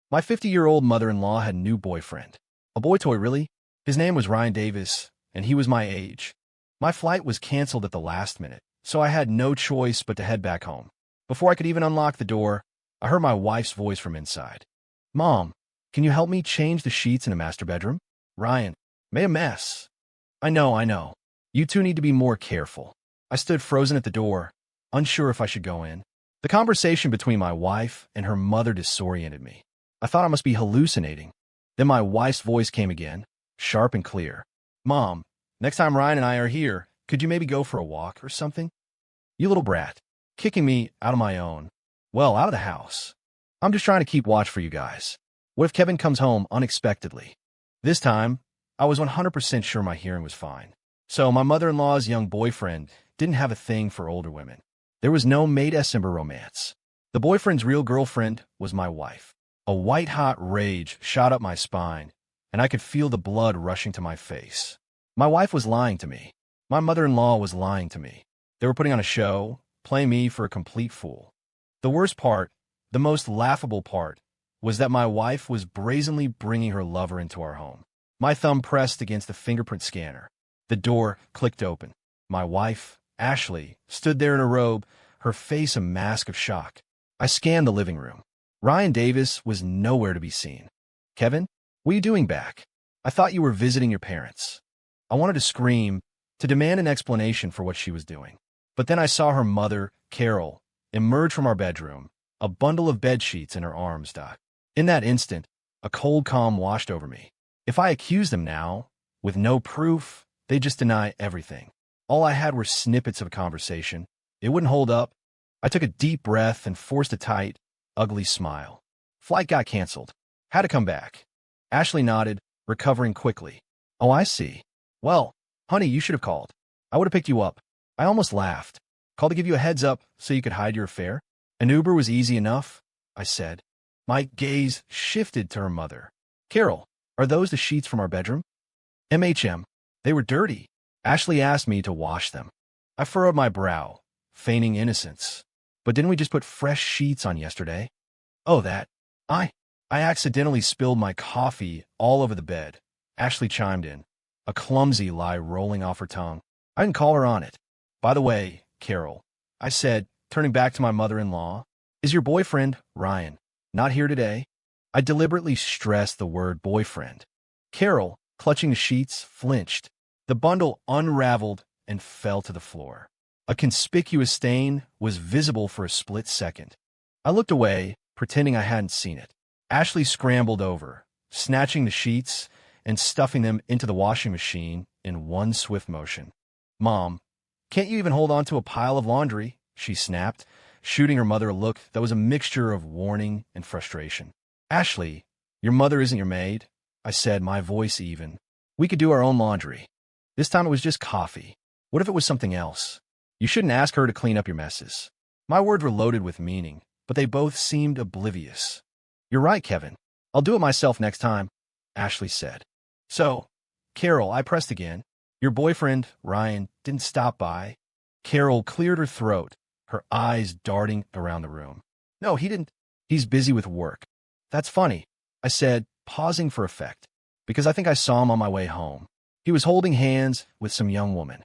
My 50-year-old mother-in-law had a new boyfriend. A boy toy, really? His name was Ryan Davis, and he was my age. My flight was canceled at the last minute, so I had no choice but to head back home. Before I could even unlock the door, I heard my wife's voice from inside. Mom, can you help me change the sheets in the master bedroom? Ryan, made a mess. I know. You two need to be more careful. I stood frozen at the door, unsure if I should go in. The conversation between my wife and her mother disoriented me. I thought I must be hallucinating. Then my wife's voice came again, sharp and clear. Mom, next time Ryan and I are here, could you maybe go for a walk or something? You little brat, kicking me out of my own. Well, out of the house. I'm just trying to keep watch for you guys. What if Kevin comes home unexpectedly? This time, I was 100% sure my hearing was fine. So my mother-in-law's young boyfriend didn't have a thing for older women. There was no May-December romance. The boyfriend's real girlfriend was my wife. A white-hot rage shot up my spine, and I could feel the blood rushing to my face. My wife was lying to me. My mother-in-law was lying to me. They were putting on a show, playing me for a complete fool. The worst part, the most laughable part, was that my wife was brazenly bringing her lover into our home. My thumb pressed against the fingerprint scanner. The door clicked open. My wife, Ashley, stood there in a robe, her face a mask of shock. I scanned the living room. Ryan Davis was nowhere to be seen. Kevin, what are you doing back? I thought you were visiting your parents. I wanted to scream, to demand an explanation for what she was doing. But then I saw her mother, Carol, emerge from our bedroom, a bundle of bedsheets in her arms. In that instant, a cold calm washed over me. If I accused them now, with no proof, they'd just deny everything. All I had were snippets of a conversation. It wouldn't hold up. I took a deep breath and forced a tight, ugly smile. Flight got canceled. Had to come back. Ashley nodded, recovering quickly. Oh, I see. Well, honey, you should have called. I would have picked you up. I almost laughed. Called to give you a heads up so you could hide your affair? An Uber was easy enough, I said. My gaze shifted to her mother. Carol, are those the sheets from our bedroom? MHM. They were dirty. Ashley asked me to wash them. I furrowed my brow, feigning innocence. But didn't we just put fresh sheets on yesterday? Oh, that. I accidentally spilled my coffee all over the bed. Ashley chimed in, a clumsy lie rolling off her tongue. I didn't call her on it. By the way, Carol, I said, turning back to my mother-in-law, is your boyfriend, Ryan, not here today? I deliberately stressed the word boyfriend. Carol, clutching the sheets, flinched. The bundle unraveled and fell to the floor. A conspicuous stain was visible for a split second. I looked away, pretending I hadn't seen it. Ashley scrambled over, snatching the sheets and stuffing them into the washing machine in one swift motion. Mom, can't you even hold on to a pile of laundry? She snapped, shooting her mother a look that was a mixture of warning and frustration. Ashley, your mother isn't your maid, I said, my voice even. We could do our own laundry. This time it was just coffee. What if it was something else? You shouldn't ask her to clean up your messes. My words were loaded with meaning, but they both seemed oblivious. You're right, Kevin. I'll do it myself next time, Ashley said. So, Carol, I pressed again. Your boyfriend, Ryan, didn't stop by. Carol cleared her throat, her eyes darting around the room. No, he didn't. He's busy with work. That's funny, I said, pausing for effect, because I think I saw him on my way home. He was holding hands with some young woman.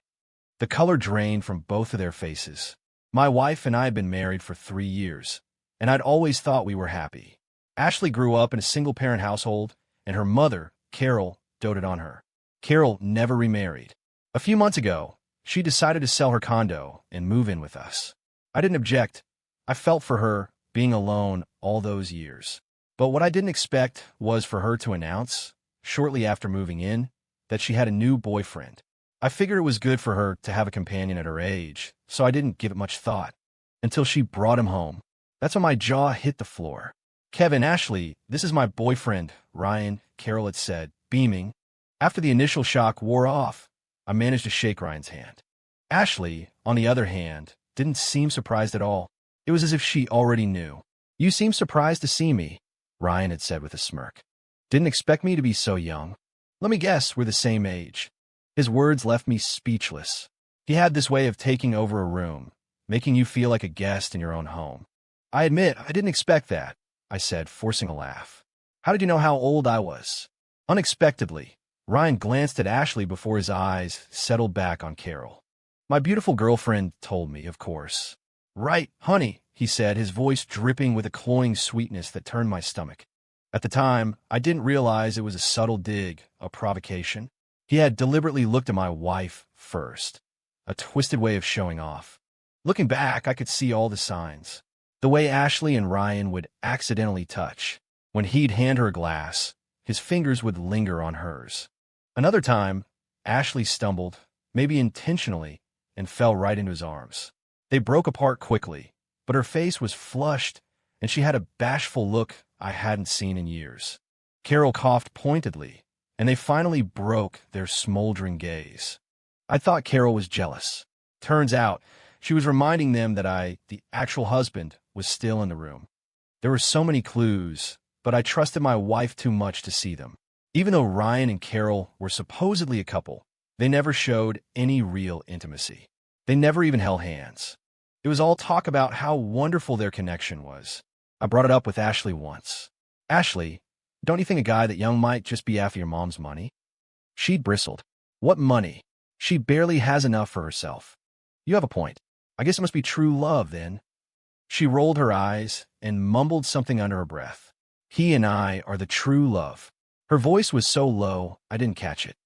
The color drained from both of their faces. My wife and I had been married for 3 years, and I'd always thought we were happy. Ashley grew up in a single-parent household, and her mother, Carol, doted on her. Carol never remarried. A few months ago, she decided to sell her condo and move in with us. I didn't object. I felt for her, being alone all those years. But what I didn't expect was for her to announce, shortly after moving in, that she had a new boyfriend. I figured it was good for her to have a companion at her age, so I didn't give it much thought, until she brought him home. That's when my jaw hit the floor. Kevin, Ashley, this is my boyfriend, Ryan, Carol had said, beaming. After the initial shock wore off, I managed to shake Ryan's hand. Ashley, on the other hand, didn't seem surprised at all. It was as if she already knew. You seem surprised to see me, Ryan had said with a smirk. Didn't expect me to be so young. Let me guess, we're the same age. His words left me speechless. He had this way of taking over a room, making you feel like a guest in your own home. I admit, I didn't expect that, I said, forcing a laugh. How did you know how old I was? Unexpectedly, Ryan glanced at Ashley before his eyes settled back on Carol. My beautiful girlfriend told me, of course. Right, honey, he said, his voice dripping with a cloying sweetness that turned my stomach. At the time, I didn't realize it was a subtle dig, a provocation. He had deliberately looked at my wife first, a twisted way of showing off. Looking back, I could see all the signs. The way Ashley and Ryan would accidentally touch. When he'd hand her a glass, his fingers would linger on hers. Another time, Ashley stumbled, maybe intentionally, and fell right into his arms. They broke apart quickly, but her face was flushed, and she had a bashful look I hadn't seen in years. Carol coughed pointedly, and they finally broke their smoldering gaze. I thought Carol was jealous. Turns out, she was reminding them that I, the actual husband, was still in the room. There were so many clues, but I trusted my wife too much to see them. Even though Ryan and Carol were supposedly a couple, they never showed any real intimacy. They never even held hands. It was all talk about how wonderful their connection was. I brought it up with Ashley once. Ashley, don't you think a guy that young might just be after your mom's money? She bristled. What money? She barely has enough for herself. You have a point. I guess it must be true love, then. She rolled her eyes and mumbled something under her breath. He and I are the true love. Her voice was so low, I didn't catch it.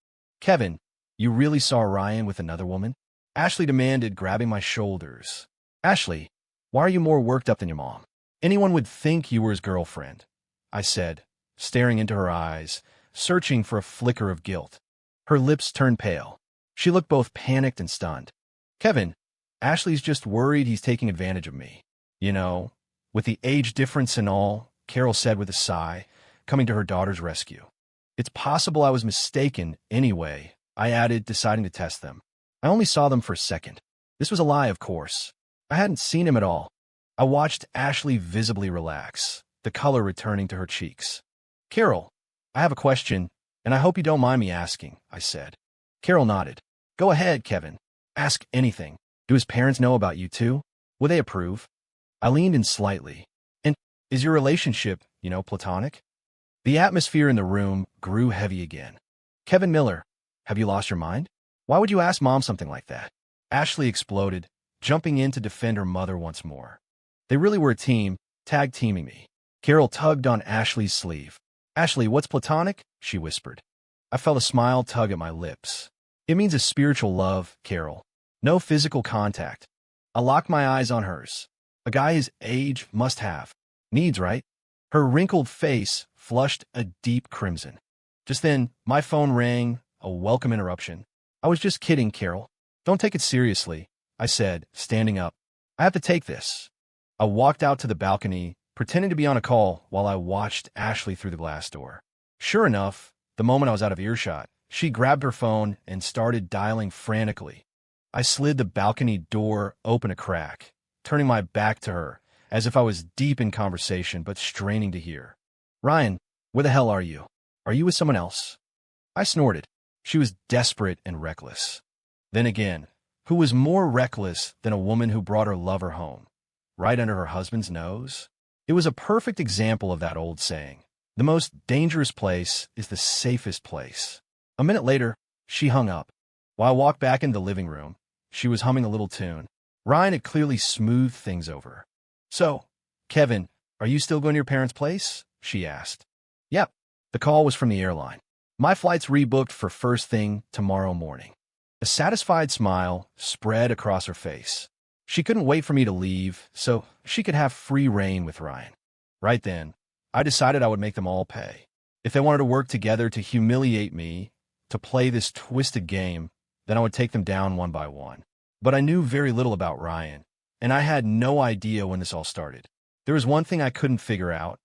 Kevin, you really saw Ryan with another woman? Ashley demanded, grabbing my shoulders. Ashley, why are you more worked up than your mom? Anyone would think you were his girlfriend, I said, staring into her eyes, searching for a flicker of guilt. Her lips turned pale. She looked both panicked and stunned. Kevin, Ashley's just worried he's taking advantage of me. You know, with the age difference and all, Carol said with a sigh, coming to her daughter's rescue. It's possible I was mistaken anyway, I added, deciding to test them. I only saw them for a second. This was a lie, of course. I hadn't seen him at all. I watched Ashley visibly relax, the color returning to her cheeks. Carol, I have a question, and I hope you don't mind me asking, I said. Carol nodded. Go ahead, Kevin. Ask anything. Do his parents know about you too? Will they approve? I leaned in slightly. And is your relationship, platonic? The atmosphere in the room grew heavy again. Kevin Miller, have you lost your mind? Why would you ask Mom something like that? Ashley exploded, jumping in to defend her mother once more. They really were a team, tag-teaming me. Carol tugged on Ashley's sleeve. Ashley, what's platonic? She whispered. I felt a smile tug at my lips. It means a spiritual love, Carol. No physical contact. I locked my eyes on hers. A guy his age must have. Needs, right? Her wrinkled face flushed a deep crimson. Just then, my phone rang, a welcome interruption. I was just kidding, Carol. Don't take it seriously, I said, standing up. I have to take this. I walked out to the balcony, pretending to be on a call while I watched Ashley through the glass door. Sure enough, the moment I was out of earshot, she grabbed her phone and started dialing frantically. I slid the balcony door open a crack, turning my back to her, as if I was deep in conversation but straining to hear. Ryan, where the hell are you? Are you with someone else? I snorted. She was desperate and reckless. Then again, who was more reckless than a woman who brought her lover home, right under her husband's nose? It was a perfect example of that old saying, the most dangerous place is the safest place. A minute later, she hung up. While I walked back into the living room, she was humming a little tune. Ryan had clearly smoothed things over. So, Kevin, are you still going to your parents' place? She asked. Yep. The call was from the airline. My flight's rebooked for first thing tomorrow morning. A satisfied smile spread across her face. She couldn't wait for me to leave, so she could have free rein with Ryan. Right then, I decided I would make them all pay. If they wanted to work together to humiliate me, to play this twisted game, then I would take them down one by one. But I knew very little about Ryan, and I had no idea when this all started. There was one thing I couldn't figure out.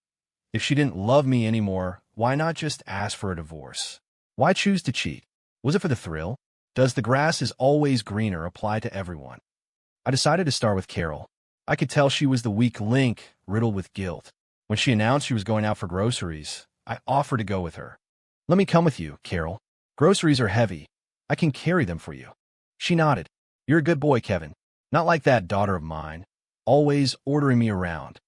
If she didn't love me anymore, why not just ask for a divorce? Why choose to cheat? Was it for the thrill? Does the grass is always greener apply to everyone? I decided to start with Carol. I could tell she was the weak link, riddled with guilt. When she announced she was going out for groceries, I offered to go with her. Let me come with you, Carol. Groceries are heavy. I can carry them for you. She nodded. You're a good boy, Kevin. Not like that daughter of mine, always ordering me around.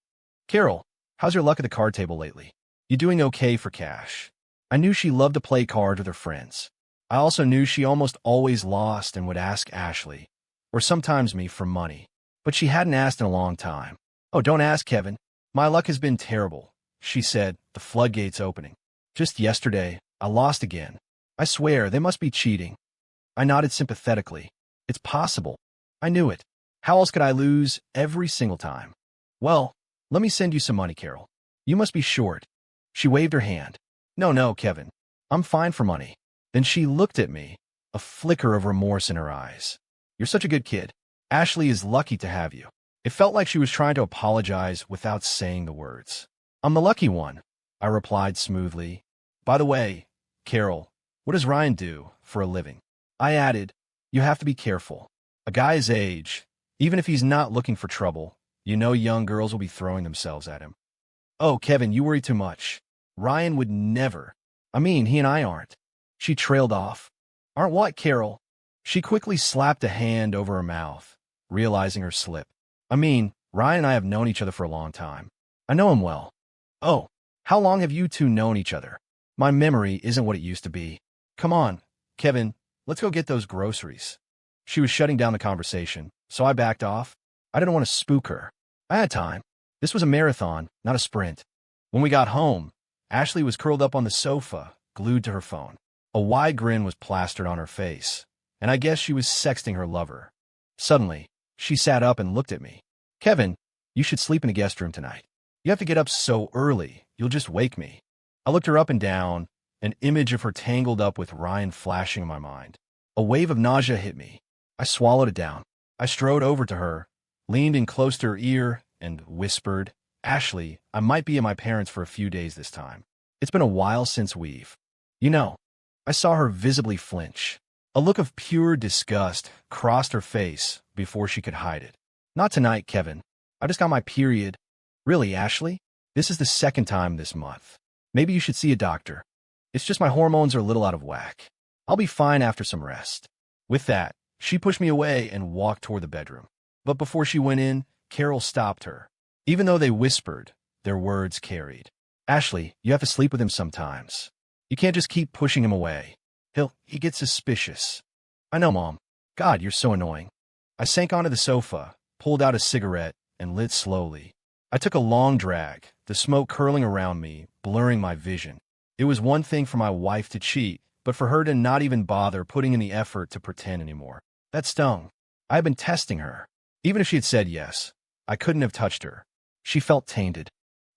Carol, how's your luck at the card table lately? You doing okay for cash? I knew she loved to play cards with her friends. I also knew she almost always lost and would ask Ashley, or sometimes me, for money. But she hadn't asked in a long time. Oh, don't ask, Kevin. My luck has been terrible, she said, the floodgates opening. Just yesterday, I lost again. I swear, they must be cheating. I nodded sympathetically. It's possible. I knew it. How else could I lose every single time? Well, let me send you some money, Carol. You must be short. She waved her hand. No, Kevin. I'm fine for money. Then she looked at me, a flicker of remorse in her eyes. You're such a good kid. Ashley is lucky to have you. It felt like she was trying to apologize without saying the words. I'm the lucky one, I replied smoothly. By the way, Carol, what does Ryan do for a living? I added, you have to be careful. A guy his age, even if he's not looking for trouble, you know young girls will be throwing themselves at him. Oh, Kevin, you worry too much. Ryan would never. I mean, he and I aren't. She trailed off. Aren't what, Carol? She quickly slapped a hand over her mouth, realizing her slip. I mean, Ryan and I have known each other for a long time. I know him well. Oh, how long have you two known each other? My memory isn't what it used to be. Come on, Kevin, let's go get those groceries. She was shutting down the conversation, so I backed off. I didn't want to spook her. I had time. This was a marathon, not a sprint. When we got home, Ashley was curled up on the sofa, glued to her phone. A wide grin was plastered on her face, and I guess she was sexting her lover. Suddenly, she sat up and looked at me. Kevin, you should sleep in the guest room tonight. You have to get up so early, you'll just wake me. I looked her up and down, an image of her tangled up with Ryan flashing in my mind. A wave of nausea hit me. I swallowed it down. I strode over to her, leaned in close to her ear, and whispered, Ashley, I might be at my parents' for a few days this time. It's been a while since we've. You know, I saw her visibly flinch. A look of pure disgust crossed her face before she could hide it. Not tonight, Kevin. I just got my period. Really, Ashley? This is the second time this month. Maybe you should see a doctor. It's just my hormones are a little out of whack. I'll be fine after some rest. With that, she pushed me away and walked toward the bedroom. But before she went in, Carol stopped her. Even though they whispered, their words carried. Ashley, you have to sleep with him sometimes. You can't just keep pushing him away. He gets suspicious. I know, Mom. God, you're so annoying. I sank onto the sofa, pulled out a cigarette, and lit slowly. I took a long drag, the smoke curling around me, blurring my vision. It was one thing for my wife to cheat, but for her to not even bother putting in the effort to pretend anymore. That stung. I had been testing her. Even if she had said yes, I couldn't have touched her. She felt tainted.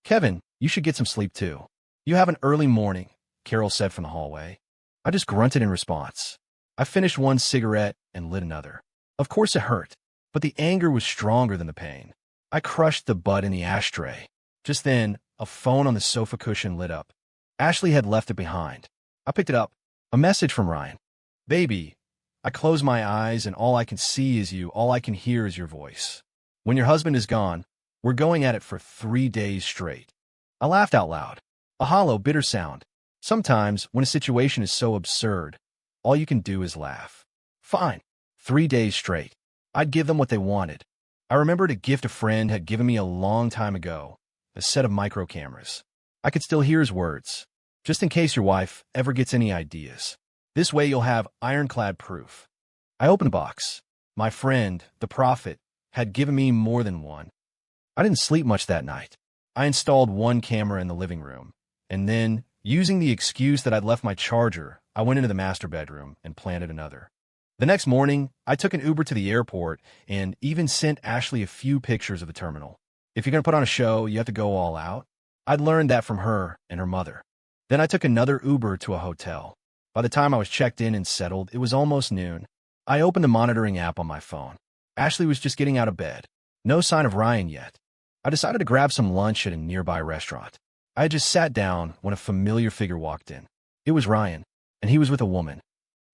Kevin, you should get some sleep too. You have an early morning, Carol said from the hallway. I just grunted in response. I finished one cigarette and lit another. Of course it hurt, but the anger was stronger than the pain. I crushed the butt in the ashtray. Just then, a phone on the sofa cushion lit up. Ashley had left it behind. I picked it up. A message from Ryan. Baby, I close my eyes and all I can see is you. All I can hear is your voice. When your husband is gone, we're going at it for 3 days straight. I laughed out loud. A hollow, bitter sound. Sometimes, when a situation is so absurd, all you can do is laugh. Fine. 3 days straight. I'd give them what they wanted. I remembered a gift a friend had given me a long time ago, a set of micro cameras. I could still hear his words. Just in case your wife ever gets any ideas. This way you'll have ironclad proof. I opened the box. My friend, the prophet, had given me more than one. I didn't sleep much that night. I installed one camera in the living room, and then, using the excuse that I'd left my charger, I went into the master bedroom and planted another. The next morning, I took an Uber to the airport and even sent Ashley a few pictures of the terminal. If you're going to put on a show, you have to go all out. I'd learned that from her and her mother. Then I took another Uber to a hotel. By the time I was checked in and settled, it was almost noon. I opened the monitoring app on my phone. Ashley was just getting out of bed. No sign of Ryan yet. I decided to grab some lunch at a nearby restaurant. I had just sat down when a familiar figure walked in. It was Ryan, and he was with a woman.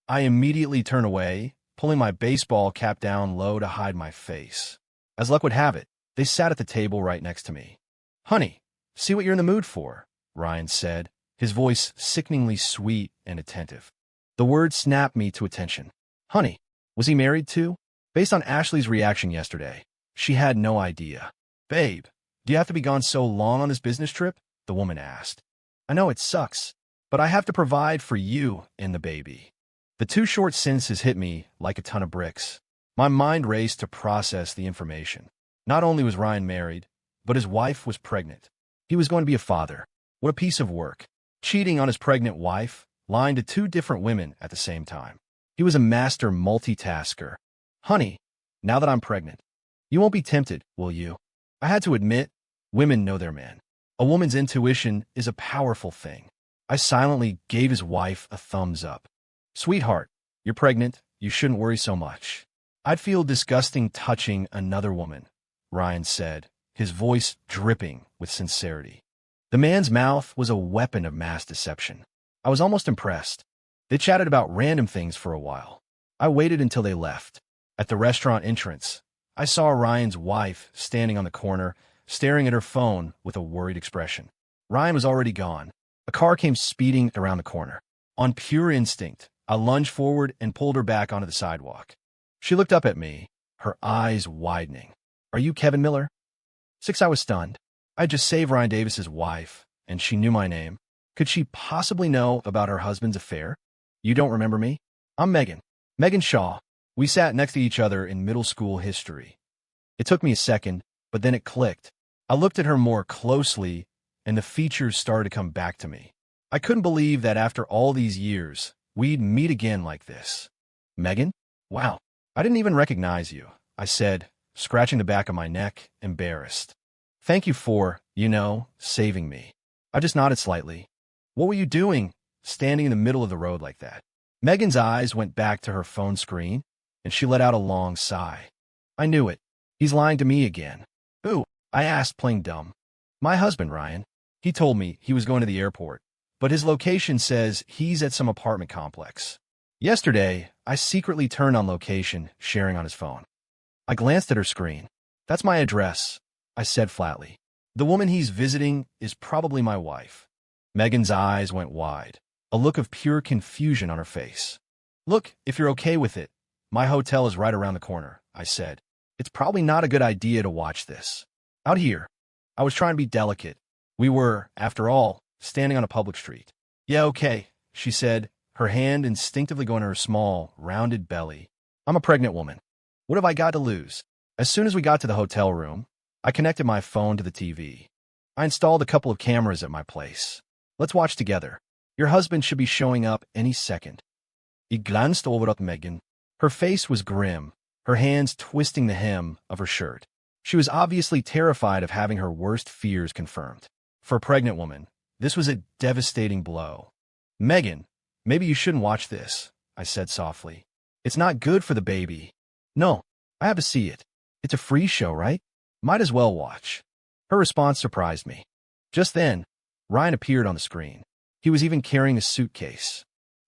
I immediately turned away, pulling my baseball cap down low to hide my face. As luck would have it, they sat at the table right next to me. Honey, see what you're in the mood for, Ryan said, his voice sickeningly sweet and attentive. The word snapped me to attention. Honey, was he married too? Based on Ashley's reaction yesterday, she had no idea. Babe, do you have to be gone so long on this business trip? The woman asked. I know it sucks, but I have to provide for you and the baby. The two short sentences hit me like a ton of bricks. My mind raced to process the information. Not only was Ryan married, but his wife was pregnant. He was going to be a father. What a piece of work. Cheating on his pregnant wife, lying to two different women at the same time. He was a master multitasker. Honey, now that I'm pregnant, you won't be tempted, will you? I had to admit, women know their man. A woman's intuition is a powerful thing. I silently gave his wife a thumbs up. Sweetheart, you're pregnant. You shouldn't worry so much. I'd feel disgusting touching another woman, Ryan said, his voice dripping with sincerity. The man's mouth was a weapon of mass deception. I was almost impressed. They chatted about random things for a while. I waited until they left. At the restaurant entrance, I saw Ryan's wife standing on the corner, staring at her phone with a worried expression. Ryan was already gone. A car came speeding around the corner. On pure instinct, I lunged forward and pulled her back onto the sidewalk. She looked up at me, her eyes widening. Are you Kevin Miller? I was stunned. I just saved Ryan Davis's wife, and she knew my name. Could she possibly know about her husband's affair? You don't remember me? I'm Megan. Megan Shaw. We sat next to each other in middle school history. It took me a second, but then it clicked. I looked at her more closely, and the features started to come back to me. I couldn't believe that after all these years, we'd meet again like this. Megan? Wow. I didn't even recognize you, I said, scratching the back of my neck, embarrassed. Thank you for, saving me. I just nodded slightly. What were you doing, standing in the middle of the road like that? Megan's eyes went back to her phone screen, and she let out a long sigh. I knew it. He's lying to me again. Who? I asked, playing dumb. My husband, Ryan. He told me he was going to the airport, but his location says he's at some apartment complex. Yesterday, I secretly turned on location, sharing on his phone. I glanced at her screen. That's my address, I said flatly. The woman he's visiting is probably my wife. Megan's eyes went wide, a look of pure confusion on her face. Look, if you're okay with it, my hotel is right around the corner, I said. It's probably not a good idea to watch this. Out here. I was trying to be delicate. We were, after all, standing on a public street. Yeah, okay, she said, her hand instinctively going to her small, rounded belly. I'm a pregnant woman. What have I got to lose? As soon as we got to the hotel room, I connected my phone to the TV. I installed a couple of cameras at my place. Let's watch together. Your husband should be showing up any second. He glanced over at Megan. Her face was grim, her hands twisting the hem of her shirt. She was obviously terrified of having her worst fears confirmed. For a pregnant woman, this was a devastating blow. Megan, maybe you shouldn't watch this, I said softly. It's not good for the baby. No, I have to see it. It's a free show, right? Might as well watch. Her response surprised me. Just then, Ryan appeared on the screen. He was even carrying a suitcase.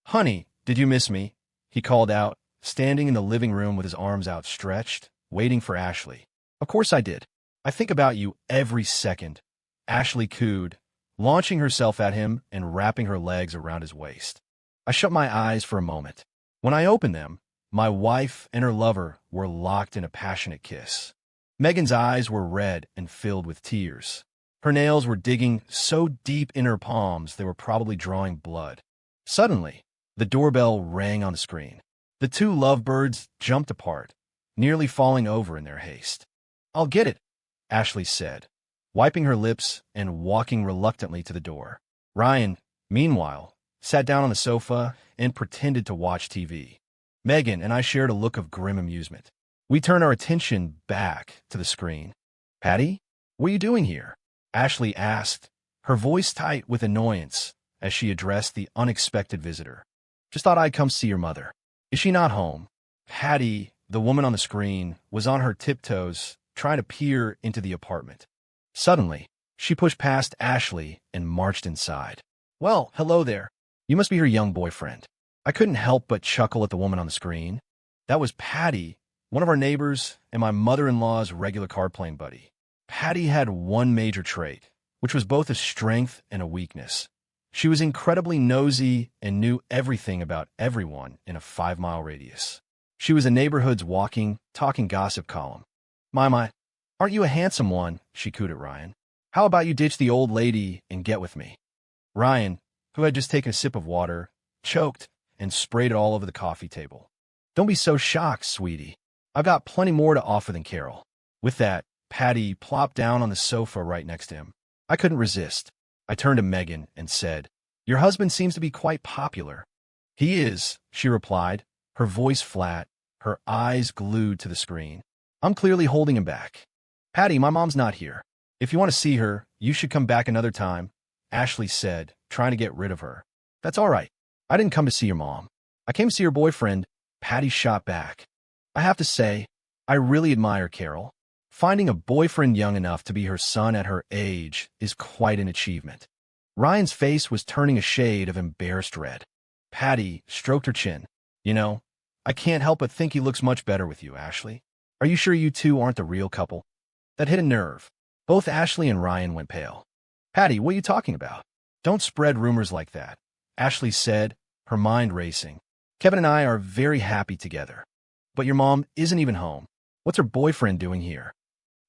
Honey, did you miss me? He called out, standing in the living room with his arms outstretched, waiting for Ashley. Of course I did. I think about you every second. Ashley cooed, launching herself at him and wrapping her legs around his waist. I shut my eyes for a moment. When I opened them, my wife and her lover were locked in a passionate kiss. Megan's eyes were red and filled with tears. Her nails were digging so deep in her palms they were probably drawing blood. Suddenly, the doorbell rang on the screen. The two lovebirds jumped apart, nearly falling over in their haste. I'll get it, Ashley said, wiping her lips and walking reluctantly to the door. Ryan, meanwhile, sat down on the sofa and pretended to watch TV. Megan and I shared a look of grim amusement. We turned our attention back to the screen. Patty, what are you doing here? Ashley asked, her voice tight with annoyance as she addressed the unexpected visitor. Just thought I'd come see your mother. Is she not home? Patty, the woman on the screen, was on her tiptoes, trying to peer into the apartment. Suddenly, she pushed past Ashley and marched inside. Well, hello there. You must be her young boyfriend. I couldn't help but chuckle at the woman on the screen. That was Patty, one of our neighbors and my mother-in-law's regular card-playing buddy. Patty had one major trait, which was both a strength and a weakness. She was incredibly nosy and knew everything about everyone in a 5-mile radius. She was a neighborhood's walking, talking gossip column. My, aren't you a handsome one? She cooed at Ryan. How about you ditch the old lady and get with me? Ryan, who had just taken a sip of water, choked and sprayed it all over the coffee table. Don't be so shocked, sweetie. I've got plenty more to offer than Carol. With that, Patty plopped down on the sofa right next to him. I couldn't resist. I turned to Megan and said, "Your husband seems to be quite popular." "He is," she replied, her voice flat, her eyes glued to the screen. "I'm clearly holding him back." "Patty, my mom's not here. If you want to see her, you should come back another time," Ashley said, trying to get rid of her. "That's all right. I didn't come to see your mom. I came to see your boyfriend," Patty shot back. "I have to say, I really admire Carol. Finding a boyfriend young enough to be her son at her age is quite an achievement." Ryan's face was turning a shade of embarrassed red. Patty stroked her chin. "You know, I can't help but think he looks much better with you, Ashley. Are you sure you two aren't the real couple?" That hit a nerve. Both Ashley and Ryan went pale. "Patty, what are you talking about? Don't spread rumors like that," Ashley said, her mind racing. "Kevin and I are very happy together. But your mom isn't even home. What's her boyfriend doing here?"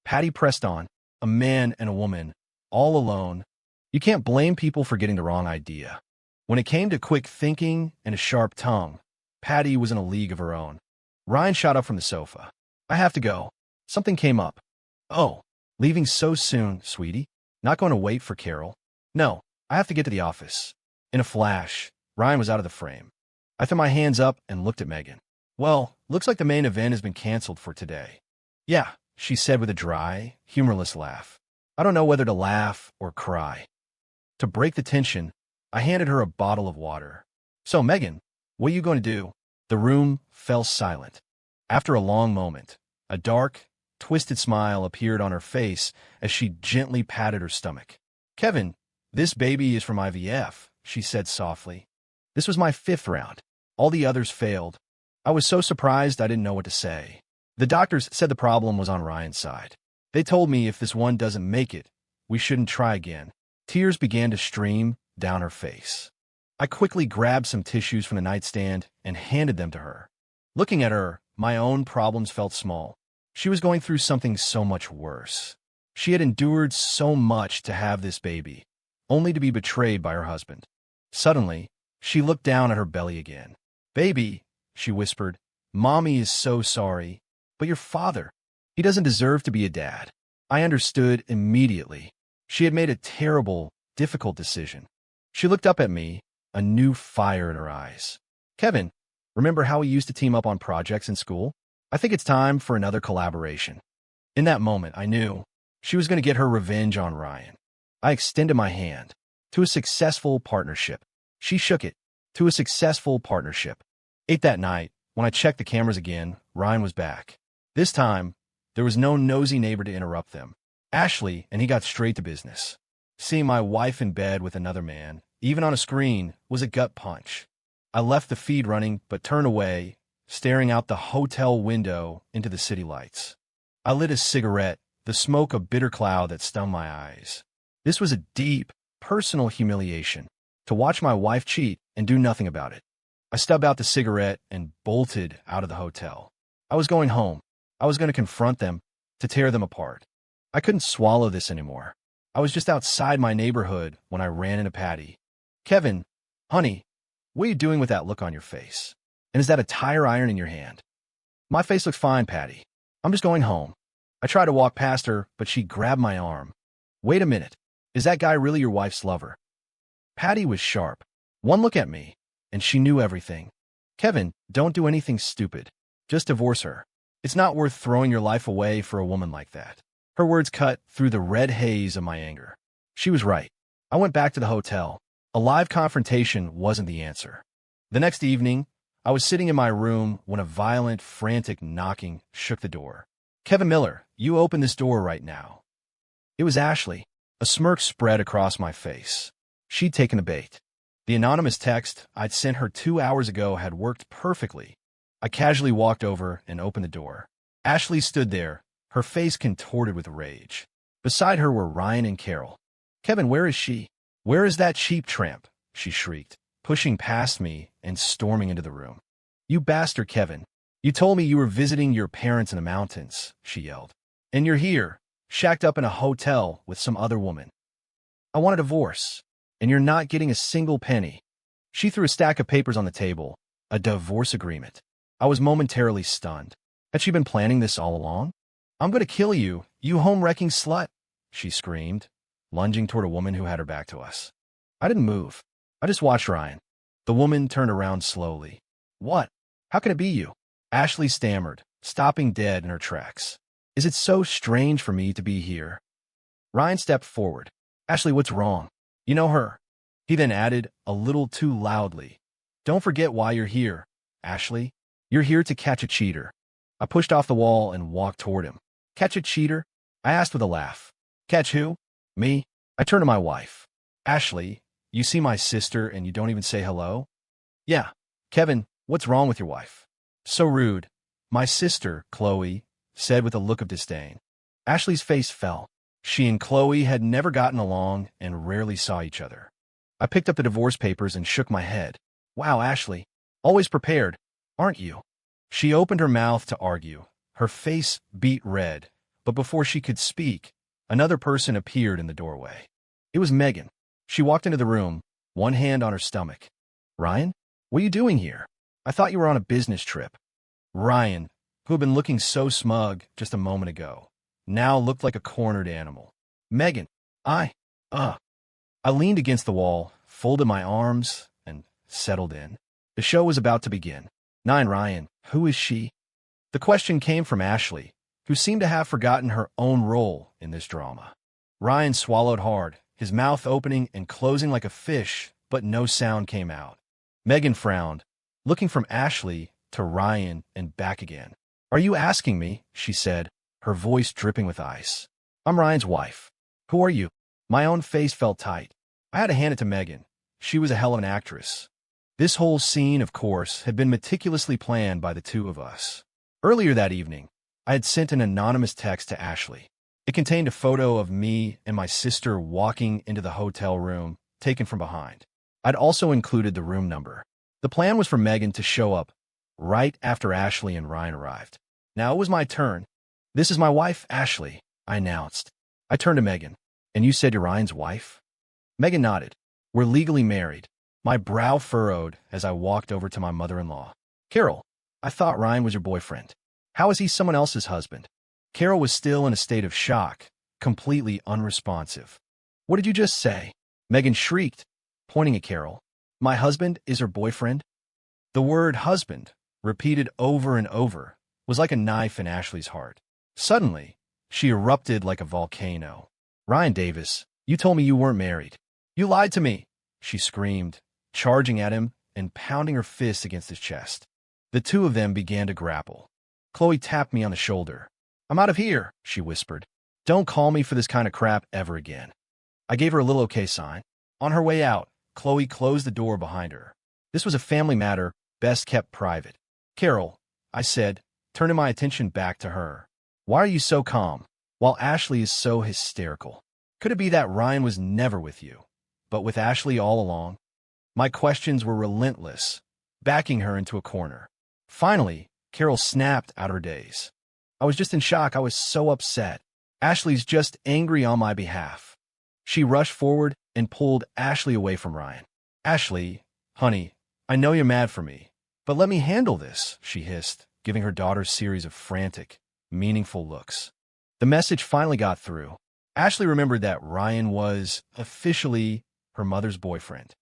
Patty pressed on. "A man and a woman, all alone. You can't blame people for getting the wrong idea." When it came to quick thinking and a sharp tongue, Patty was in a league of her own. Ryan shot up from the sofa. "I have to go. Something came up." "Oh, leaving so soon, sweetie? Not going to wait for Carol?" "No, I have to get to the office." In a flash, Ryan was out of the frame. I threw my hands up and looked at Megan. "Well, looks like the main event has been canceled for today." "Yeah," she said with a dry, humorless laugh. I don't know whether to laugh or cry. To break the tension, I handed her a bottle of water. "So, Megan, what are you going to do?" The room fell silent. After a long moment, a dark, twisted smile appeared on her face as she gently patted her stomach. "Kevin, this baby is from IVF," she said softly. "This was my 5th round. All the others failed." I was so surprised I didn't know what to say. The doctors said the problem was on Ryan's side. They told me if this one doesn't make it, we shouldn't try again. Tears began to stream down her face. I quickly grabbed some tissues from the nightstand and handed them to her. Looking at her, my own problems felt small. She was going through something so much worse. She had endured so much to have this baby, only to be betrayed by her husband. Suddenly, she looked down at her belly again. "Baby," she whispered, "Mommy is so sorry. But your father, he doesn't deserve to be a dad." I understood immediately. She had made a terrible, difficult decision. She looked up at me, a new fire in her eyes. "Kevin, remember how we used to team up on projects in school? I think it's time for another collaboration." In that moment, I knew she was going to get her revenge on Ryan. I extended my hand. "To a successful partnership." She shook it. "To a successful partnership." 8 that night, when I checked the cameras again, Ryan was back. This time, there was no nosy neighbor to interrupt them. Ashley, and he got straight to business. Seeing my wife in bed with another man, even on a screen, was a gut punch. I left the feed running, but turned away, staring out the hotel window into the city lights. I lit a cigarette, the smoke a bitter cloud that stung my eyes. This was a deep, personal humiliation, to watch my wife cheat and do nothing about it. I stubbed out the cigarette and bolted out of the hotel. I was going home. I was going to confront them, to tear them apart. I couldn't swallow this anymore. I was just outside my neighborhood when I ran into Patty. "Kevin, honey, what are you doing with that look on your face? And is that a tire iron in your hand?" "My face looks fine, Patty. I'm just going home." I tried to walk past her, but she grabbed my arm. "Wait a minute. Is that guy really your wife's lover?" Patty was sharp. One look at me, and she knew everything. "Kevin, don't do anything stupid. Just divorce her. It's not worth throwing your life away for a woman like that." Her words cut through the red haze of my anger. She was right. I went back to the hotel. A live confrontation wasn't the answer. The next evening, I was sitting in my room when a violent, frantic knocking shook the door. "Kevin Miller, you open this door right now." It was Ashley. A smirk spread across my face. She'd taken the bait. The anonymous text I'd sent her 2 hours ago had worked perfectly. I casually walked over and opened the door. Ashley stood there, her face contorted with rage. Beside her were Ryan and Carol. "Kevin, where is she? Where is that cheap tramp?" she shrieked, pushing past me and storming into the room. "You bastard, Kevin. You told me you were visiting your parents in the mountains," she yelled. "And you're here, shacked up in a hotel with some other woman. I want a divorce. and you're not getting a single penny. She threw a stack of papers on the table, a divorce agreement. I was momentarily stunned. Had she been planning this all along? I'm going to kill you, you home-wrecking slut, she screamed, lunging toward a woman who had her back to us. I didn't move. I just watched Ryan. The woman turned around slowly. What? How can it be you? Ashley stammered, stopping dead in her tracks. Is it so strange for me to be here? Ryan stepped forward. Ashley, what's wrong? You know her. He then added, a little too loudly. Don't forget why you're here, Ashley. You're here to catch a cheater. I pushed off the wall and walked toward him. Catch a cheater? I asked with a laugh. Catch who? Me? I turned to my wife. Ashley, you see my sister and you don't even say hello? Yeah. Kevin, what's wrong with your wife? So rude. My sister, Chloe, said with a look of disdain. Ashley's face fell. She and Chloe had never gotten along and rarely saw each other. I picked up the divorce papers and shook my head. Wow, Ashley. Always prepared, aren't you? She opened her mouth to argue. Her face beat red, but before she could speak, another person appeared in the doorway. It was Megan. She walked into the room, one hand on her stomach. Ryan, what are you doing here? I thought you were on a business trip. Ryan, who had been looking so smug just a moment ago, now looked like a cornered animal. Megan, I leaned against the wall, folded my arms, and settled in. The show was about to begin. Ryan, who is she? The question came from Ashley, who seemed to have forgotten her own role in this drama. Ryan swallowed hard, his mouth opening and closing like a fish, but no sound came out. Megan frowned, looking from Ashley to Ryan and back again. Are you asking me? She said, her voice dripping with ice. I'm Ryan's wife. Who are you? My own face felt tight. I had to hand it to Megan. She was a hell of an actress. This whole scene, of course, had been meticulously planned by the two of us. Earlier that evening, I had sent an anonymous text to Ashley. It contained a photo of me and my sister walking into the hotel room, taken from behind. I'd also included the room number. The plan was for Megan to show up right after Ashley and Ryan arrived. Now it was my turn. This is my wife, Ashley, I announced. I turned to Megan. And you said you're Ryan's wife? Megan nodded. We're legally married. My brow furrowed as I walked over to my mother-in-law. Carol, I thought Ryan was your boyfriend. How is he someone else's husband? Carol was still in a state of shock, completely unresponsive. What did you just say? Megan shrieked, pointing at Carol. My husband is her boyfriend? The word husband, repeated over and over, was like a knife in Ashley's heart. Suddenly, she erupted like a volcano. Ryan Davis, you told me you weren't married. You lied to me, she screamed, charging at him and pounding her fist against his chest. The two of them began to grapple. Chloe tapped me on the shoulder. I'm out of here, she whispered. Don't call me for this kind of crap ever again. I gave her a little okay sign. On her way out, Chloe closed the door behind her. This was a family matter, best kept private. Carol, I said, turning my attention back to her. Why are you so calm, while Ashley is so hysterical? Could it be that Ryan was never with you, but with Ashley all along? My questions were relentless, backing her into a corner. Finally, Carol snapped out her daze. I was just in shock. I was so upset. Ashley's just angry on my behalf. She rushed forward and pulled Ashley away from Ryan. Ashley, honey, I know you're mad for me, but let me handle this, she hissed, giving her daughter a series of frantic, meaningful looks. The message finally got through. Ashley remembered that Ryan was officially her mother's boyfriend.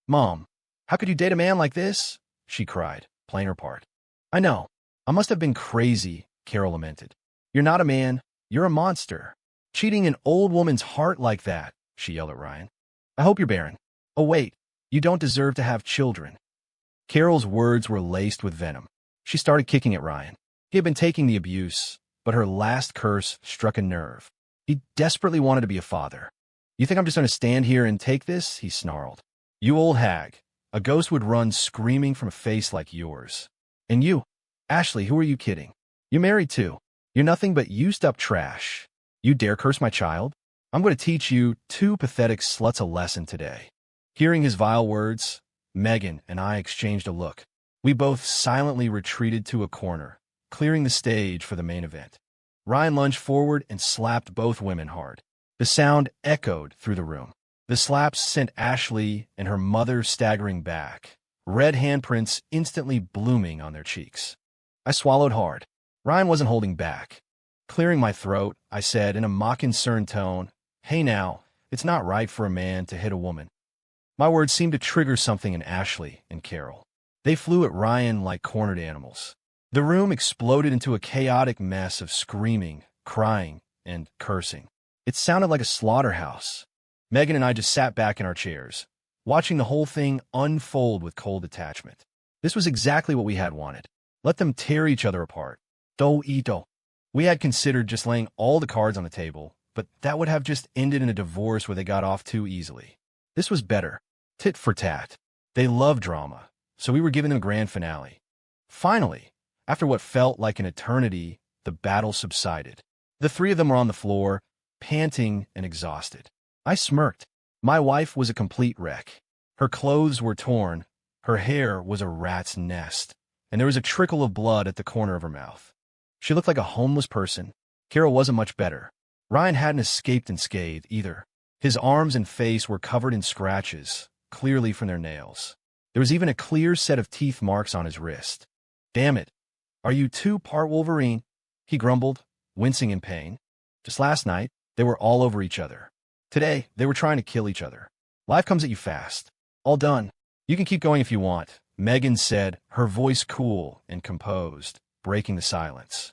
Mom, how could you date a man like this? She cried, playing her part. I know. I must have been crazy, Carol lamented. You're not a man. You're a monster. Cheating an old woman's heart like that, she yelled at Ryan. I hope you're barren. Oh, wait. You don't deserve to have children. Carol's words were laced with venom. She started kicking at Ryan. He had been taking the abuse, but her last curse struck a nerve. He desperately wanted to be a father. You think I'm just going to stand here and take this? He snarled. You old hag. A ghost would run screaming from a face like yours. And you, Ashley, who are you kidding? You're married too. You're nothing but used-up trash. You dare curse my child? I'm going to teach you two pathetic sluts a lesson today. Hearing his vile words, Megan and I exchanged a look. We both silently retreated to a corner, clearing the stage for the main event. Ryan lunged forward and slapped both women hard. The sound echoed through the room. The slaps sent Ashley and her mother staggering back, red handprints instantly blooming on their cheeks. I swallowed hard. Ryan wasn't holding back. Clearing my throat, I said in a mock-concerned tone, "Hey now, it's not right for a man to hit a woman." My words seemed to trigger something in Ashley and Carol. They flew at Ryan like cornered animals. The room exploded into a chaotic mess of screaming, crying, and cursing. It sounded like a slaughterhouse. Megan and I just sat back in our chairs, watching the whole thing unfold with cold detachment. This was exactly what we had wanted. Let them tear each other apart. Do ito. We had considered just laying all the cards on the table, but that would have just ended in a divorce where they got off too easily. This was better. Tit for tat. They love drama, so we were giving them a grand finale. Finally, after what felt like an eternity, the battle subsided. The three of them were on the floor, panting and exhausted. I smirked. My wife was a complete wreck. Her clothes were torn, her hair was a rat's nest, and there was a trickle of blood at the corner of her mouth. She looked like a homeless person. Carol wasn't much better. Ryan hadn't escaped unscathed either. His arms and face were covered in scratches, clearly from their nails. There was even a clear set of teeth marks on his wrist. "Damn it. Are you two part Wolverine?" he grumbled, wincing in pain. Just last night, they were all over each other. Today, they were trying to kill each other. Life comes at you fast. "All done. You can keep going if you want," Megan said, her voice cool and composed, breaking the silence.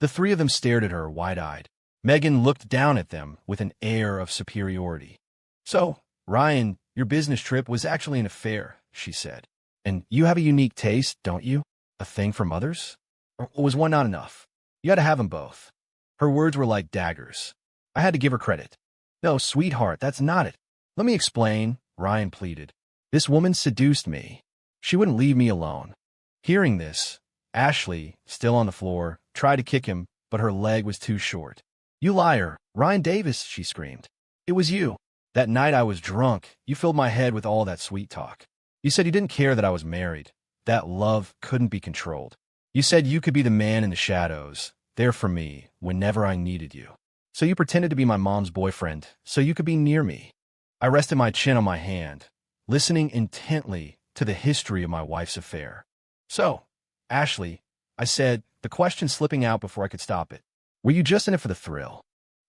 The three of them stared at her, wide-eyed. Megan looked down at them with an air of superiority. "So, Ryan, your business trip was actually an affair," she said. "And you have a unique taste, don't you? A thing for mothers? Or was one not enough? You had to have them both." Her words were like daggers. I had to give her credit. "No, sweetheart, that's not it. Let me explain," Ryan pleaded. "This woman seduced me. She wouldn't leave me alone." Hearing this, Ashley, still on the floor, tried to kick him, but her leg was too short. "You liar, Ryan Davis," she screamed. "It was you. That night I was drunk. You filled my head with all that sweet talk. You said you didn't care that I was married. That love couldn't be controlled. You said you could be the man in the shadows, there for me whenever I needed you. So you pretended to be my mom's boyfriend so you could be near me." I rested my chin on my hand, listening intently to the history of my wife's affair. "So, Ashley," I said, the question slipping out before I could stop it, "were you just in it for the thrill?"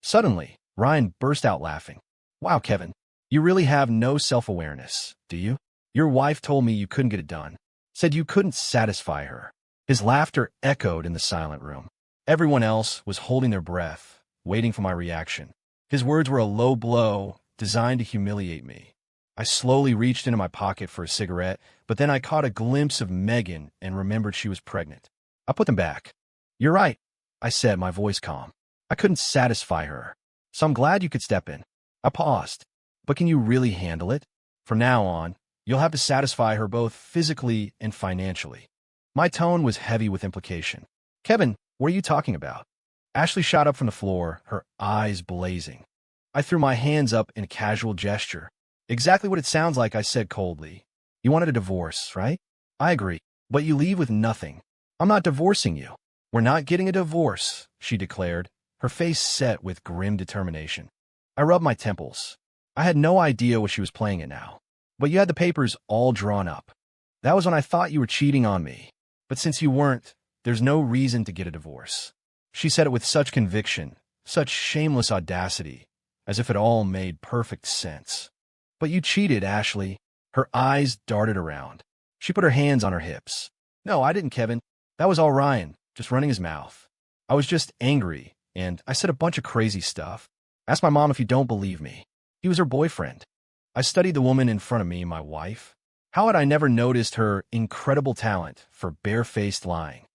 Suddenly, Ryan burst out laughing. "Wow, Kevin, you really have no self-awareness, do you? Your wife told me you couldn't get it done. Said you couldn't satisfy her." His laughter echoed in the silent room. Everyone else was holding their breath, waiting for my reaction. His words were a low blow designed to humiliate me. I slowly reached into my pocket for a cigarette, but then I caught a glimpse of Megan and remembered she was pregnant. I put them back. "You're right," I said, my voice calm. "I couldn't satisfy her. So I'm glad you could step in." I paused. "But can you really handle it? From now on, you'll have to satisfy her both physically and financially." My tone was heavy with implication. "Kevin, what are you talking about?" Ashley shot up from the floor, her eyes blazing. I threw my hands up in a casual gesture. "Exactly what it sounds like," I said coldly. "You wanted a divorce, right? I agree. But you leave with nothing. I'm not divorcing you." "We're not getting a divorce," she declared, her face set with grim determination. I rubbed my temples. I had no idea what she was playing at now. "But you had the papers all drawn up. That was when I thought you were cheating on me. But since you weren't, there's no reason to get a divorce." She said it with such conviction, such shameless audacity, as if it all made perfect sense. "But you cheated, Ashley." Her eyes darted around. She put her hands on her hips. "No, I didn't, Kevin. That was all Ryan, just running his mouth. I was just angry, and I said a bunch of crazy stuff. Ask my mom if you don't believe me. He was her boyfriend." I studied the woman in front of me, my wife. How had I never noticed her incredible talent for barefaced lying?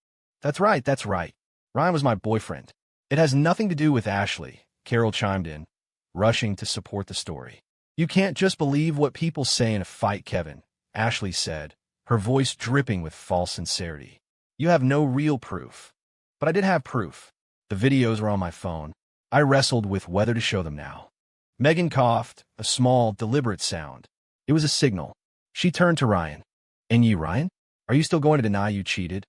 That's right. Ryan was my boyfriend. It has nothing to do with Ashley," Carol chimed in, rushing to support the story. "You can't just believe what people say in a fight, Kevin," Ashley said, her voice dripping with false sincerity. "You have no real proof." But I did have proof. The videos were on my phone. I wrestled with whether to show them now. Megan coughed, a small, deliberate sound. It was a signal. She turned to Ryan. "And you, Ryan? Are you still going to deny you cheated?"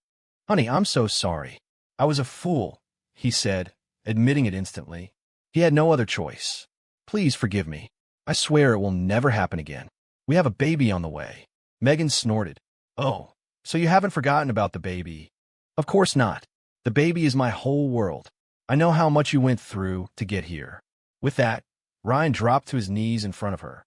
"Honey, I'm so sorry. I was a fool," he said, admitting it instantly. He had no other choice. "Please forgive me." I swear it will never happen again. We have a baby on the way. Megan snorted. Oh, so you haven't forgotten about the baby? Of course not. The baby is my whole world. I know how much you went through to get here. With that, Ryan dropped to his knees in front of her.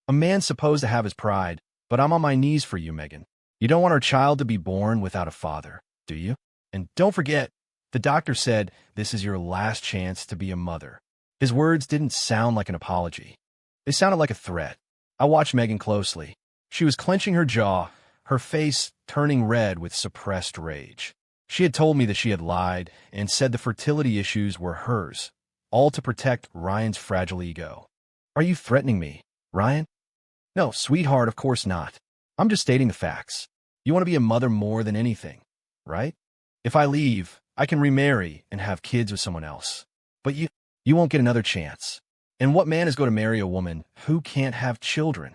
A man's supposed to have his pride, but I'm on my knees for you, Megan. You don't want our child to be born without a father, do you? And don't forget, the doctor said this is your last chance to be a mother. His words didn't sound like an apology. They sounded like a threat. I watched Megan closely. She was clenching her jaw, her face turning red with suppressed rage. She had told me that she had lied and said the fertility issues were hers, all to protect Ryan's fragile ego. Are you threatening me, Ryan? No, sweetheart, of course not. I'm just stating the facts. You want to be a mother more than anything, right? If I leave, I can remarry and have kids with someone else. But you won't get another chance. And what man is going to marry a woman who can't have children?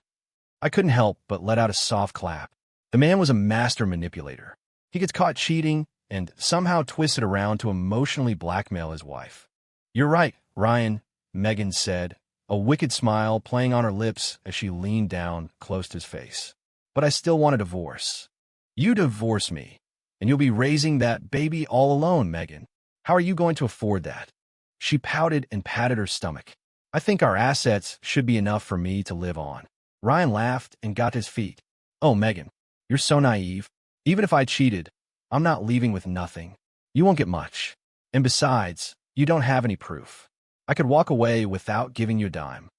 I couldn't help but let out a soft clap. The man was a master manipulator. He gets caught cheating and somehow twisted around to emotionally blackmail his wife. You're right, Ryan, Megan said, a wicked smile playing on her lips as she leaned down close to his face. But I still want a divorce. You divorce me, and you'll be raising that baby all alone, Megan. How are you going to afford that? She pouted and patted her stomach. I think our assets should be enough for me to live on. Ryan laughed and got to his feet. Oh, Megan, you're so naive. Even if I cheated, I'm not leaving with nothing. You won't get much. And besides, you don't have any proof. I could walk away without giving you a dime.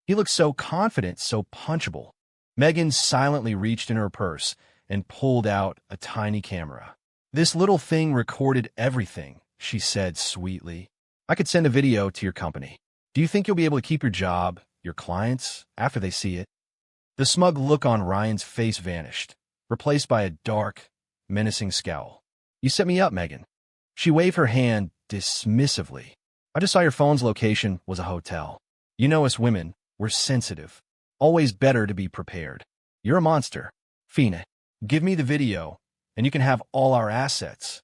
He looked so confident, so punchable. Megan silently reached in her purse and pulled out a tiny camera. This little thing recorded everything, she said sweetly. I could send a video to your company. Do you think you'll be able to keep your job, your clients, after they see it? The smug look on Ryan's face vanished, replaced by a dark, menacing scowl. You set me up, Megan. She waved her hand dismissively. I just saw your phone's location was a hotel. You know us women, we're sensitive. Always better to be prepared. You're a monster. Fina, give me the video, and you can have all our assets.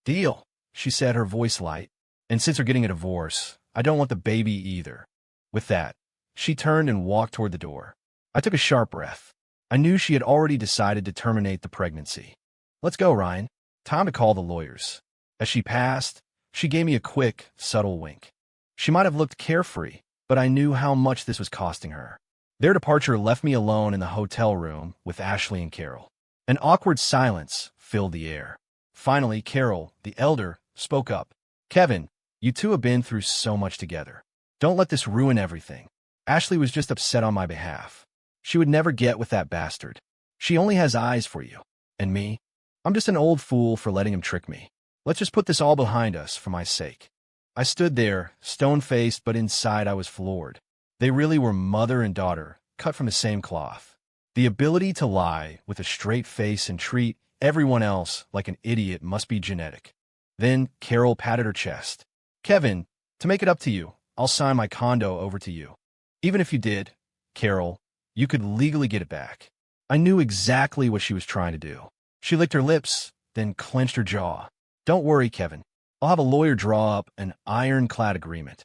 Deal, she said, her voice light. And since we're getting a divorce, I don't want the baby either. With that, she turned and walked toward the door. I took a sharp breath. I knew she had already decided to terminate the pregnancy. Let's go, Ryan. Time to call the lawyers. As she passed, she gave me a quick, subtle wink. She might have looked carefree, but I knew how much this was costing her. Their departure left me alone in the hotel room with Ashley and Carol. An awkward silence filled the air. Finally, Carol, the elder, spoke up. Kevin, you two have been through so much together. Don't let this ruin everything. Ashley was just upset on my behalf. She would never get with that bastard. She only has eyes for you. And me? I'm just an old fool for letting him trick me. Let's just put this all behind us for my sake. I stood there, stone-faced, but inside I was floored. They really were mother and daughter, cut from the same cloth. The ability to lie with a straight face and treat everyone else like an idiot must be genetic. Then Carol patted her chest. Kevin, to make it up to you, I'll sign my condo over to you. Even if you did, Carol, you could legally get it back. I knew exactly what she was trying to do. She licked her lips, then clenched her jaw. Don't worry, Kevin. I'll have a lawyer draw up an ironclad agreement.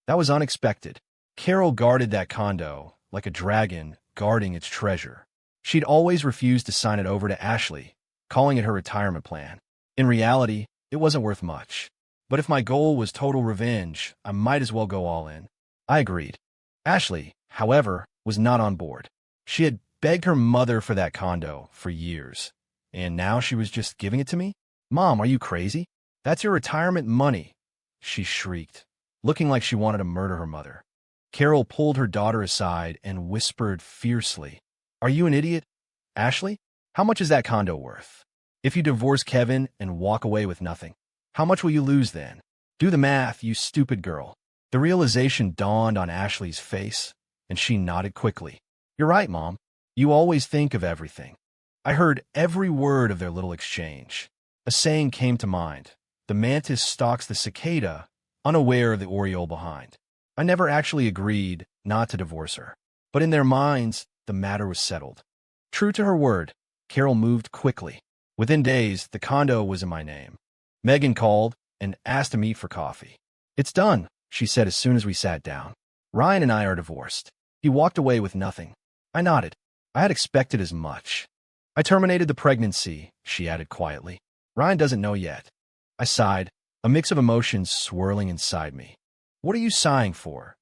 That was unexpected. Carol guarded that condo like a dragon guarding its treasure. She'd always refused to sign it over to Ashley, calling it her retirement plan. In reality, it wasn't worth much. But if my goal was total revenge, I might as well go all in. I agreed. Ashley, however, was not on board. She had begged her mother for that condo for years, and now she was just giving it to me? Mom, are you crazy? That's your retirement money, she shrieked, looking like she wanted to murder her mother. Carol pulled her daughter aside and whispered fiercely, Are you an idiot? Ashley, how much is that condo worth? If you divorce Kevin and walk away with nothing, how much will you lose then? Do the math, you stupid girl. The realization dawned on Ashley's face, and she nodded quickly. You're right, Mom. You always think of everything. I heard every word of their little exchange. A saying came to mind. The mantis stalks the cicada, unaware of the oriole behind. I never actually agreed not to divorce her, but in their minds, the matter was settled. True to her word, Carol moved quickly. Within days, the condo was in my name. Megan called and asked to meet for coffee. It's done, she said as soon as we sat down. Ryan and I are divorced. He walked away with nothing. I nodded. I had expected as much. I terminated the pregnancy, she added quietly. Ryan doesn't know yet. I sighed, a mix of emotions swirling inside me. What are you sighing for?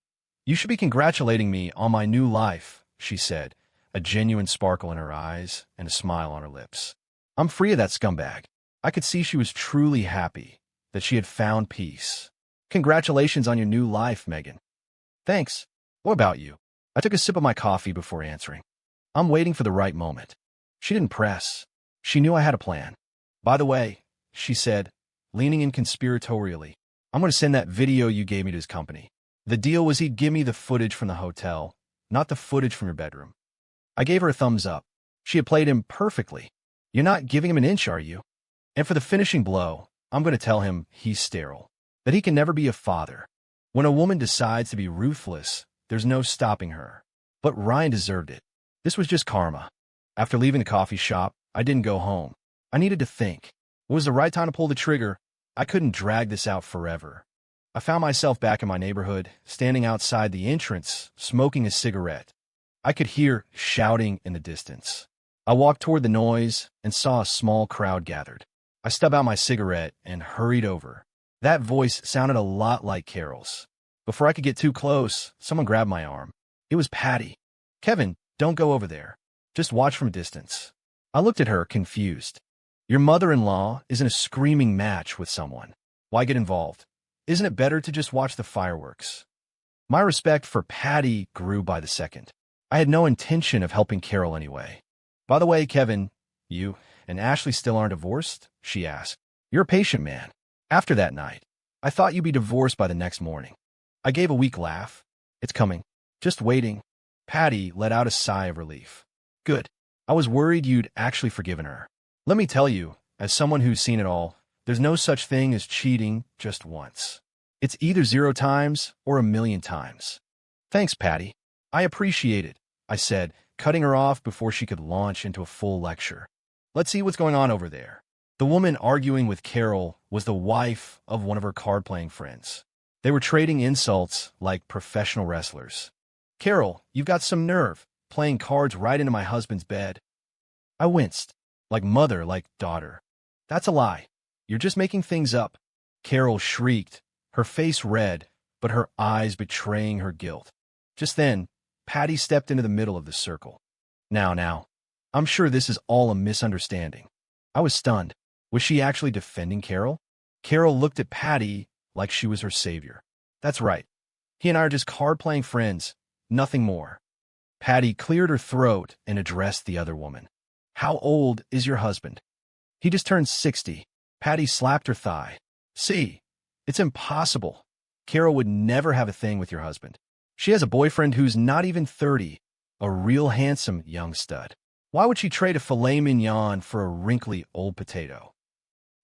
You should be congratulating me on my new life, she said, a genuine sparkle in her eyes and a smile on her lips. I'm free of that scumbag. I could see she was truly happy, that she had found peace. Congratulations on your new life, Megan. Thanks. What about you? I took a sip of my coffee before answering. I'm waiting for the right moment. She didn't press. She knew I had a plan. By the way, she said, leaning in conspiratorially, I'm going to send that video you gave me to his company. The deal was he'd give me the footage from the hotel, not the footage from your bedroom. I gave her a thumbs up. She had played him perfectly. You're not giving him an inch, are you? And for the finishing blow, I'm going to tell him he's sterile, that he can never be a father. When a woman decides to be ruthless, there's no stopping her. But Ryan deserved it. This was just karma. After leaving the coffee shop, I didn't go home. I needed to think. It was the right time to pull the trigger. I couldn't drag this out forever. I found myself back in my neighborhood, standing outside the entrance, smoking a cigarette. I could hear shouting in the distance. I walked toward the noise and saw a small crowd gathered. I stubbed out my cigarette and hurried over. That voice sounded a lot like Carol's. Before I could get too close, someone grabbed my arm. It was Patty. Kevin, don't go over there. Just watch from a distance. I looked at her, confused. Your mother-in-law is in a screaming match with someone. Why get involved? Isn't it better to just watch the fireworks? My respect for Patty grew by the second. I had no intention of helping Carol anyway. By the way, Kevin, you and Ashley still aren't divorced? She asked. You're a patient man. After that night, I thought you'd be divorced by the next morning. I gave a weak laugh. It's coming. Just waiting. Patty let out a sigh of relief. Good. I was worried you'd actually forgiven her. Let me tell you, as someone who's seen it all, there's no such thing as cheating just once. It's either 0 times or 1,000,000 times. Thanks, Patty. I appreciate it, I said, cutting her off before she could launch into a full lecture. Let's see what's going on over there. The woman arguing with Carol was the wife of one of her card-playing friends. They were trading insults like professional wrestlers. Carol, you've got some nerve, playing cards right into my husband's bed. I winced, like mother, like daughter. That's a lie. You're just making things up. Carol shrieked, her face red, but her eyes betraying her guilt. Just then, Patty stepped into the middle of the circle. Now, I'm sure this is all a misunderstanding. I was stunned. Was she actually defending Carol? Carol looked at Patty like she was her savior. That's right. He and I are just card-playing friends, nothing more. Patty cleared her throat and addressed the other woman. How old is your husband? He just turned 60. Patty slapped her thigh. See, it's impossible. Carol would never have a thing with your husband. She has a boyfriend who's not even 30, a real handsome young stud. Why would she trade a filet mignon for a wrinkly old potato?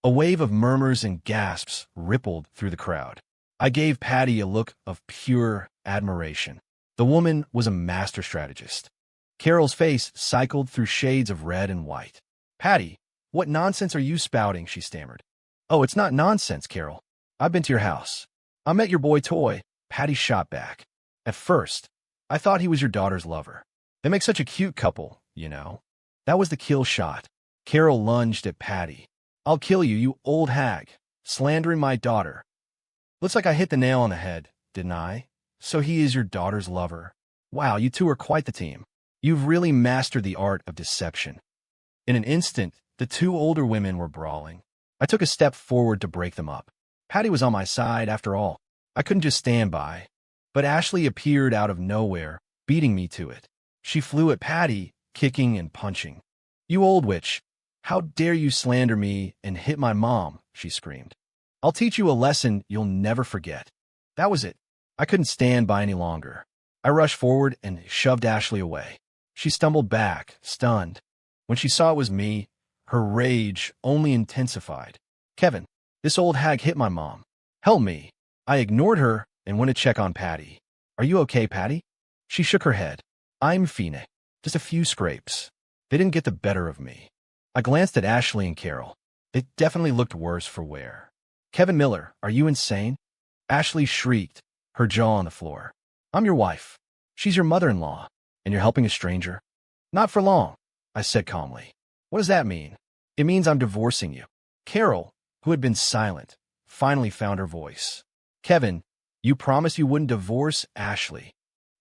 A wave of murmurs and gasps rippled through the crowd. I gave Patty a look of pure admiration. The woman was a master strategist. Carol's face cycled through shades of red and white. Patty, what nonsense are you spouting? She stammered. Oh, it's not nonsense, Carol. I've been to your house. I met your boy Toy. Patty shot back. At first, I thought he was your daughter's lover. They make such a cute couple, you know. That was the kill shot. Carol lunged at Patty. I'll kill you, you old hag, slandering my daughter. Looks like I hit the nail on the head, didn't I? So he is your daughter's lover. Wow, you two are quite the team. You've really mastered the art of deception. In an instant, the two older women were brawling. I took a step forward to break them up. Patty was on my side, after all. I couldn't just stand by. But Ashley appeared out of nowhere, beating me to it. She flew at Patty, kicking and punching. You old witch! How dare you slander me and hit my mom, she screamed. I'll teach you a lesson you'll never forget. That was it. I couldn't stand by any longer. I rushed forward and shoved Ashley away. She stumbled back, stunned. When she saw it was me, her rage only intensified. Kevin, this old hag hit my mom. Help me. I ignored her and went to check on Patty. Are you okay, Patty? She shook her head. I'm fine. Just a few scrapes. They didn't get the better of me. I glanced at Ashley and Carol. They definitely looked worse for wear. Kevin Miller, are you insane? Ashley shrieked, her jaw on the floor. I'm your wife. She's your mother-in-law, and you're helping a stranger? Not for long, I said calmly. What does that mean? It means I'm divorcing you. Carol, who had been silent, finally found her voice. Kevin, you promised you wouldn't divorce Ashley.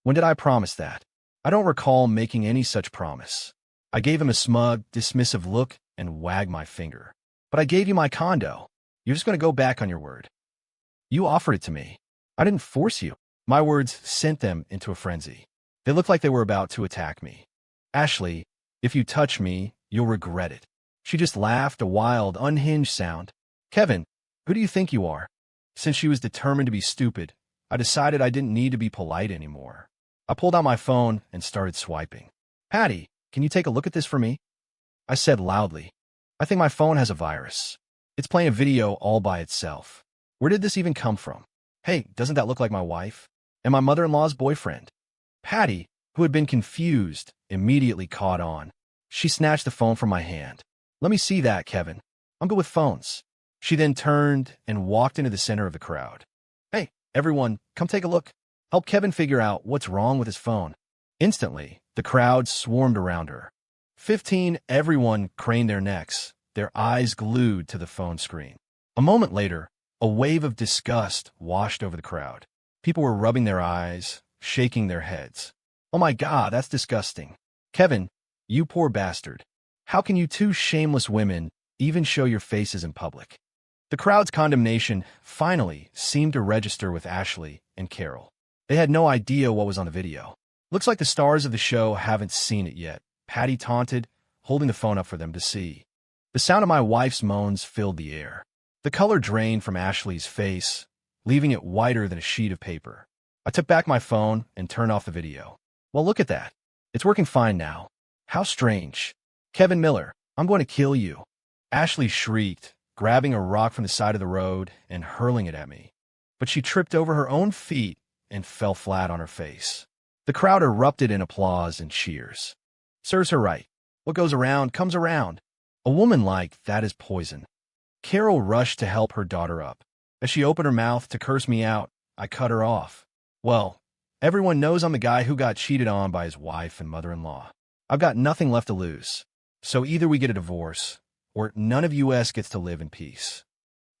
When did I promise that? I don't recall making any such promise. I gave him a smug, dismissive look and wagged my finger. But I gave you my condo. You're just going to go back on your word. You offered it to me. I didn't force you. My words sent them into a frenzy. They looked like they were about to attack me. Ashley, if you touch me, you'll regret it. She just laughed, a wild, unhinged sound. Kevin, who do you think you are? Since she was determined to be stupid, I decided I didn't need to be polite anymore. I pulled out my phone and started swiping. Patty, can you take a look at this for me? I said loudly. I think my phone has a virus. It's playing a video all by itself. Where did this even come from? Hey, doesn't that look like my wife? And my mother-in-law's boyfriend? Patty, who had been confused, immediately caught on. She snatched the phone from my hand. Let me see that, Kevin. I'm good with phones. She then turned and walked into the center of the crowd. Hey, everyone, come take a look. Help Kevin figure out what's wrong with his phone. Instantly, the crowd swarmed around her. 15, everyone craned their necks, their eyes glued to the phone screen. A moment later, a wave of disgust washed over the crowd. People were rubbing their eyes, shaking their heads. Oh my God, that's disgusting. Kevin, you poor bastard. How can you two shameless women even show your faces in public? The crowd's condemnation finally seemed to register with Ashley and Carol. They had no idea what was on the video. Looks like the stars of the show haven't seen it yet, Patty taunted, holding the phone up for them to see. The sound of my wife's moans filled the air. The color drained from Ashley's face, leaving it whiter than a sheet of paper. I took back my phone and turned off the video. Well, look at that. It's working fine now. How strange. Kevin Miller, I'm going to kill you. Ashley shrieked, grabbing a rock from the side of the road and hurling it at me. But she tripped over her own feet and fell flat on her face. The crowd erupted in applause and cheers. Serves her right. What goes around comes around. A woman like that is poison. Carol rushed to help her daughter up. As she opened her mouth to curse me out, I cut her off. Well, everyone knows I'm the guy who got cheated on by his wife and mother-in-law. I've got nothing left to lose. So either we get a divorce, or none of us gets to live in peace.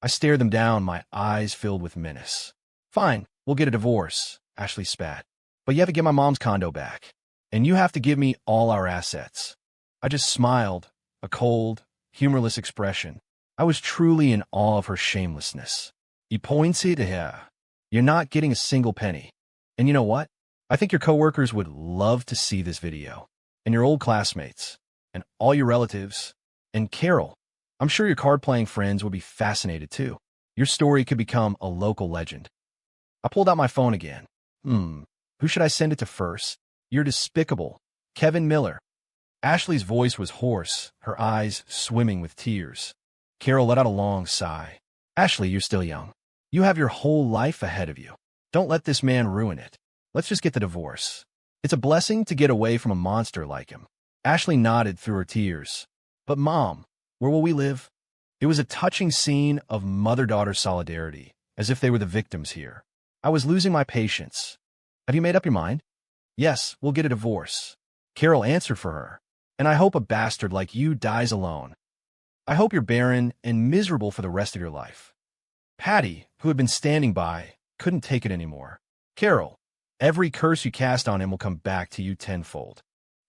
I stared them down, my eyes filled with menace. Fine, we'll get a divorce, Ashley spat. But you have to get my mom's condo back. And you have to give me all our assets. I just smiled, a cold, humorless expression. I was truly in awe of her shamelessness. You pointed to her. You're not getting a single penny. And you know what? I think your coworkers would love to see this video. And your old classmates. And all your relatives. And Carol, I'm sure your card-playing friends would be fascinated too. Your story could become a local legend. I pulled out my phone again. Who should I send it to first? You're despicable. Kevin Miller. Ashley's voice was hoarse, her eyes swimming with tears. Carol let out a long sigh. Ashley, you're still young. You have your whole life ahead of you. Don't let this man ruin it. Let's just get the divorce. It's a blessing to get away from a monster like him. Ashley nodded through her tears. But Mom, where will we live? It was a touching scene of mother-daughter solidarity, as if they were the victims here. I was losing my patience. Have you made up your mind? Yes, we'll get a divorce. Carol answered for her. And I hope a bastard like you dies alone. I hope you're barren and miserable for the rest of your life. Patty, who had been standing by, couldn't take it anymore. Carol, every curse you cast on him will come back to you tenfold.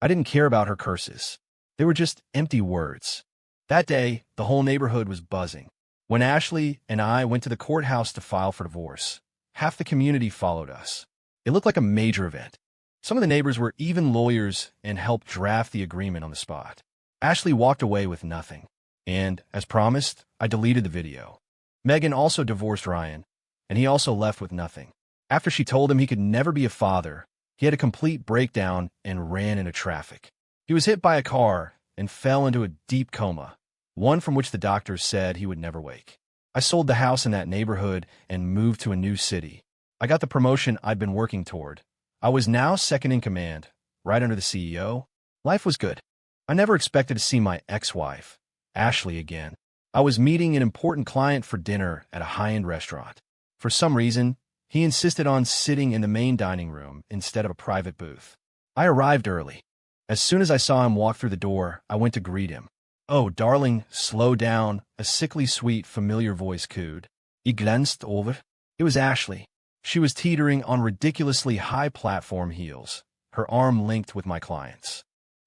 I didn't care about her curses. They were just empty words. That day, the whole neighborhood was buzzing. When Ashley and I went to the courthouse to file for divorce, half the community followed us. It looked like a major event. Some of the neighbors were even lawyers and helped draft the agreement on the spot. Ashley walked away with nothing. And, as promised, I deleted the video. Megan also divorced Ryan, and he also left with nothing. After she told him he could never be a father, he had a complete breakdown and ran into traffic. He was hit by a car and fell into a deep coma, one from which the doctors said he would never wake. I sold the house in that neighborhood and moved to a new city. I got the promotion I'd been working toward. I was now second in command, right under the CEO. Life was good. I never expected to see my ex-wife, Ashley, again. I was meeting an important client for dinner at a high-end restaurant. For some reason, He insisted on sitting in the main dining room instead of a private booth. I arrived early. As soon as I saw him walk through the door, I went to greet him. "Oh, darling, slow down," a sickly sweet, familiar voice cooed. "I glanced over." It was Ashley. She was teetering on ridiculously high platform heels, her arm linked with my client's.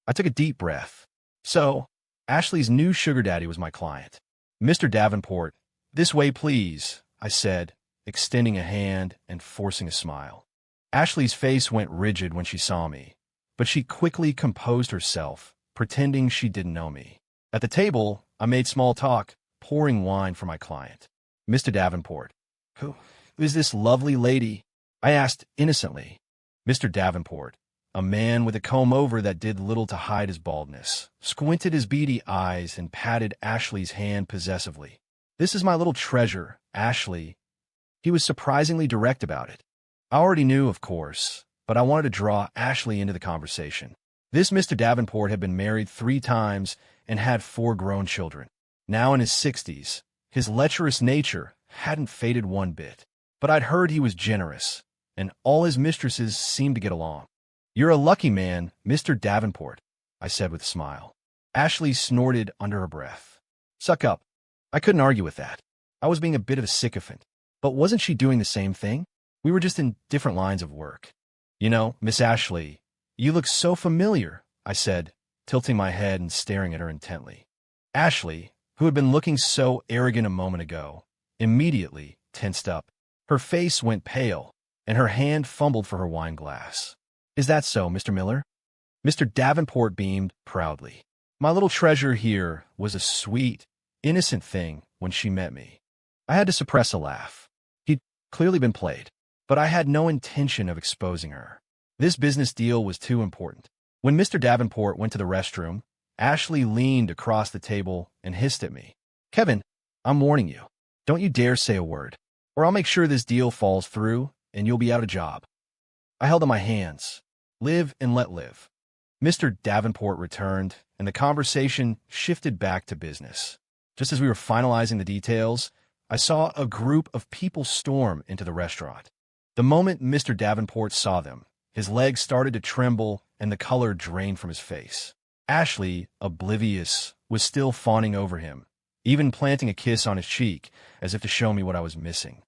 I took a deep breath. So, Ashley's new sugar daddy was my client. "Mr. Davenport, this way, please," I said, extending a hand and forcing a smile. Ashley's face went rigid when she saw me, but she quickly composed herself, pretending she didn't know me. At the table, I made small talk, pouring wine for my client. "Mr. Davenport, who is this lovely lady?" I asked innocently. Mr. Davenport, a man with a comb-over that did little to hide his baldness, squinted his beady eyes and patted Ashley's hand possessively. "This is my little treasure, Ashley." He was surprisingly direct about it. I already knew, of course, but I wanted to draw Ashley into the conversation. This Mr. Davenport had been married 3 times and had 4 grown children. Now in his 60s, his lecherous nature hadn't faded one bit. But I'd heard he was generous, and all his mistresses seemed to get along. "You're a lucky man, Mr. Davenport," I said with a smile. Ashley snorted under her breath. "Suck up." I couldn't argue with that. I was being a bit of a sycophant. But wasn't she doing the same thing? We were just in different lines of work. "You know, Miss Ashley, you look so familiar," I said, tilting my head and staring at her intently. Ashley, who had been looking so arrogant a moment ago, immediately tensed up. Her face went pale, and her hand fumbled for her wine glass. "Is that so, Mr. Miller?" Mr. Davenport beamed proudly. My little treasure here was a sweet, innocent thing when she met me. I had to suppress a laugh. He'd clearly been played, but I had no intention of exposing her. This business deal was too important. When Mr. Davenport went to the restroom, Ashley leaned across the table and hissed at me. "Kevin, I'm warning you. Don't you dare say a word, or I'll make sure this deal falls through and you'll be out of job." I held out my hands. Live and let live. Mr. Davenport returned, and the conversation shifted back to business. Just as we were finalizing the details, I saw a group of people storm into the restaurant. The moment Mr. Davenport saw them, his legs started to tremble and the color drained from his face. Ashley, oblivious, was still fawning over him, even planting a kiss on his cheek as if to show me what I was missing.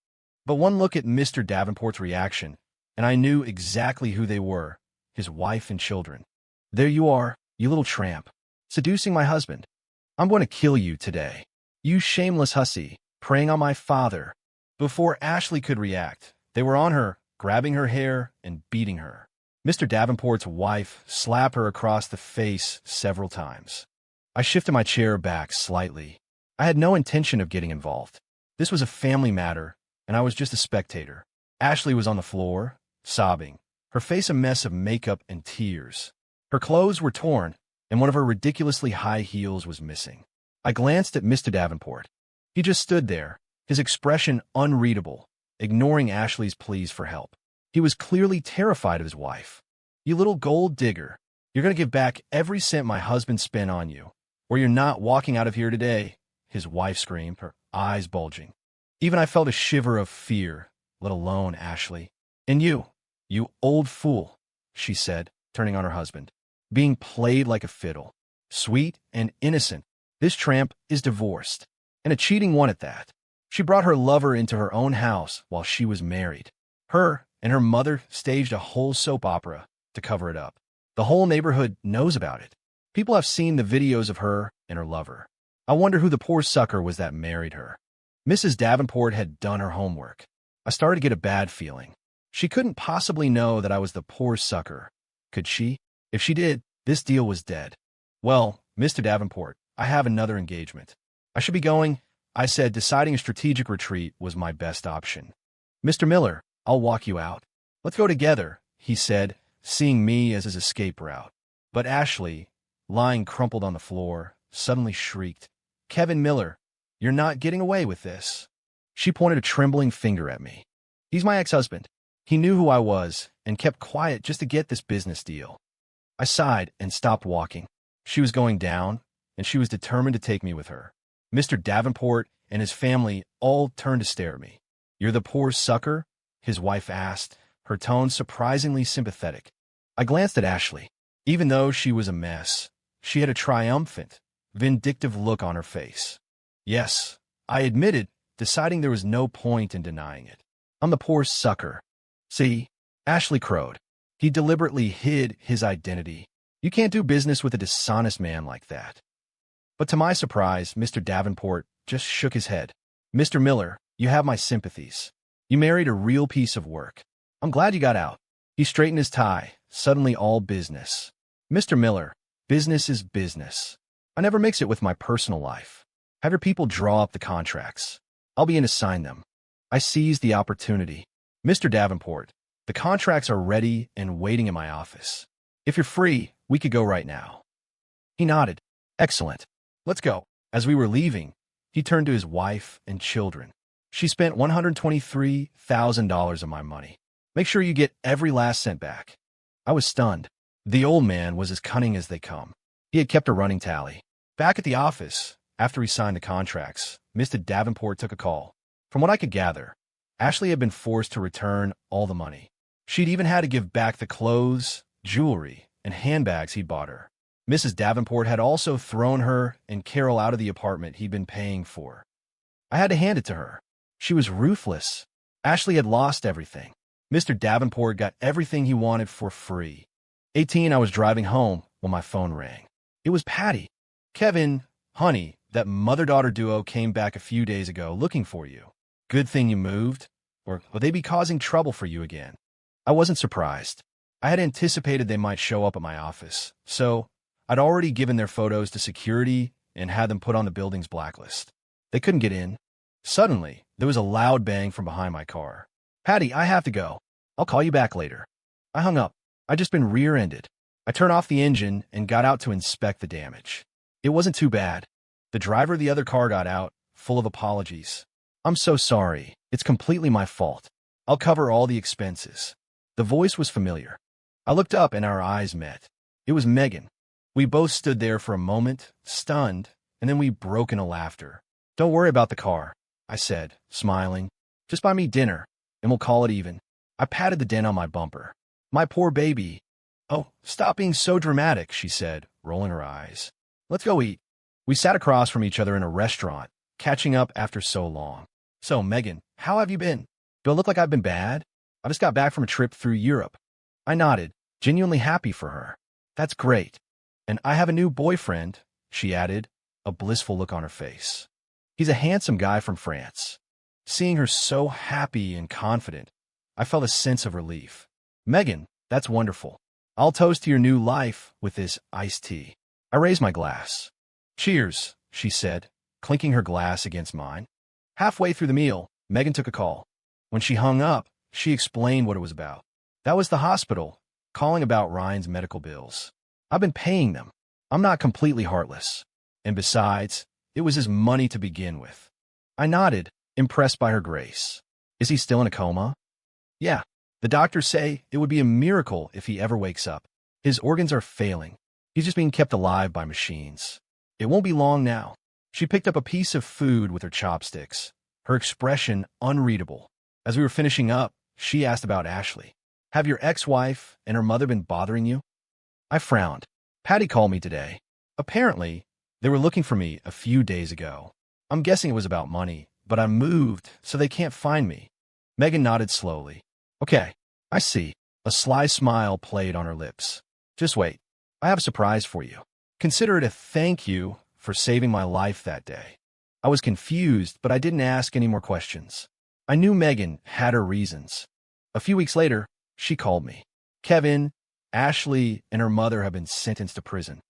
But one look at Mr. Davenport's reaction, and I knew exactly who they were, his wife and children. "There you are, you little tramp, seducing my husband. I'm going to kill you today. You shameless hussy, preying on my father." Before Ashley could react, they were on her, grabbing her hair and beating her. Mr. Davenport's wife slapped her across the face several times. I shifted my chair back slightly. I had no intention of getting involved. This was a family matter, and I was just a spectator. Ashley was on the floor, sobbing, her face a mess of makeup and tears. Her clothes were torn, and one of her ridiculously high heels was missing. I glanced at Mr. Davenport. He just stood there, his expression unreadable, ignoring Ashley's pleas for help. He was clearly terrified of his wife. "You little gold digger, you're going to give back every cent my husband spent on you, or you're not walking out of here today," his wife screamed, her eyes bulging. Even I felt a shiver of fear, let alone Ashley. "And you old fool," she said, turning on her husband, being played like a fiddle. Sweet and innocent, this tramp is divorced, and a cheating one at that. She brought her lover into her own house while she was married. Her and her mother staged a whole soap opera to cover it up. The whole neighborhood knows about it. People have seen the videos of her and her lover. I wonder who the poor sucker was that married her. Mrs. Davenport had done her homework. I started to get a bad feeling. She couldn't possibly know that I was the poor sucker. Could she? If she did, this deal was dead. "Well, Mr. Davenport, I have another engagement. I should be going," I said, deciding a strategic retreat was my best option. "Mr. Miller, I'll walk you out." "Let's go together," he said, seeing me as his escape route. But Ashley, lying crumpled on the floor, suddenly shrieked, "Kevin Miller, you're not getting away with this." She pointed a trembling finger at me. "He's my ex-husband. He knew who I was and kept quiet just to get this business deal." I sighed and stopped walking. She was going down, and she was determined to take me with her. Mr. Davenport and his family all turned to stare at me. "You're the poor sucker?" his wife asked, her tone surprisingly sympathetic. I glanced at Ashley. Even though she was a mess, she had a triumphant, vindictive look on her face. Yes, I admitted, deciding there was no point in denying it. I'm the poor sucker. See, Ashley crowed. He deliberately hid his identity. You can't do business with a dishonest man like that. But to my surprise, Mr. Davenport just shook his head. Mr. Miller, you have my sympathies. You married a real piece of work. I'm glad you got out. He straightened his tie, suddenly all business. Mr. Miller, business is business. I never mix it with my personal life. Have your people draw up the contracts. I'll be in to sign them. I seized the opportunity. Mr. Davenport, the contracts are ready and waiting in my office. If you're free, we could go right now. He nodded. Excellent. Let's go. As we were leaving, he turned to his wife and children. She spent $123,000 of my money. Make sure you get every last cent back. I was stunned. The old man was as cunning as they come. He had kept a running tally. Back at the office, after he signed the contracts, Mr. Davenport took a call. From what I could gather, Ashley had been forced to return all the money. She'd even had to give back the clothes, jewelry, and handbags he'd bought her. Mrs. Davenport had also thrown her and Carol out of the apartment he'd been paying for. I had to hand it to her. She was ruthless. Ashley had lost everything. Mr. Davenport got everything he wanted for free. 18, I was driving home when my phone rang. It was Patty. Kevin, honey, that mother-daughter duo came back a few days ago looking for you. Good thing you moved, or will they be causing trouble for you again? I wasn't surprised. I had anticipated they might show up at my office, so I'd already given their photos to security and had them put on the building's blacklist. They couldn't get in. Suddenly, there was a loud bang from behind my car. Patty, I have to go. I'll call you back later. I hung up. I'd just been rear-ended. I turned off the engine and got out to inspect the damage. It wasn't too bad. The driver of the other car got out, full of apologies. I'm so sorry. It's completely my fault. I'll cover all the expenses. The voice was familiar. I looked up and our eyes met. It was Megan. We both stood there for a moment, stunned, and then we broke into laughter. Don't worry about the car, I said, smiling. Just buy me dinner, and we'll call it even. I patted the dent on my bumper. My poor baby. Oh, stop being so dramatic, she said, rolling her eyes. Let's go eat. We sat across from each other in a restaurant, catching up after so long. So, Megan, how have you been? Do I look like I've been bad? I just got back from a trip through Europe. I nodded, genuinely happy for her. That's great. And I have a new boyfriend, she added, a blissful look on her face. He's a handsome guy from France. Seeing her so happy and confident, I felt a sense of relief. Megan, that's wonderful. I'll toast to your new life with this iced tea. I raised my glass. Cheers, she said, clinking her glass against mine. Halfway through the meal, Megan took a call. When she hung up, she explained what it was about. That was the hospital, calling about Ryan's medical bills. I've been paying them. I'm not completely heartless. And besides, it was his money to begin with. I nodded, impressed by her grace. Is he still in a coma? Yeah. The doctors say it would be a miracle if he ever wakes up. His organs are failing. He's just being kept alive by machines. It won't be long now. She picked up a piece of food with her chopsticks, her expression unreadable. As we were finishing up, she asked about Ashley. Have your ex-wife and her mother been bothering you? I frowned. Patty called me today. Apparently, they were looking for me a few days ago. I'm guessing it was about money, but I moved, so they can't find me. Megan nodded slowly. Okay, I see. A sly smile played on her lips. Just wait. I have a surprise for you. Consider it a thank you for saving my life that day. I was confused, but I didn't ask any more questions. I knew Megan had her reasons. A few weeks later, she called me. Kevin, Ashley, and her mother have been sentenced to prison.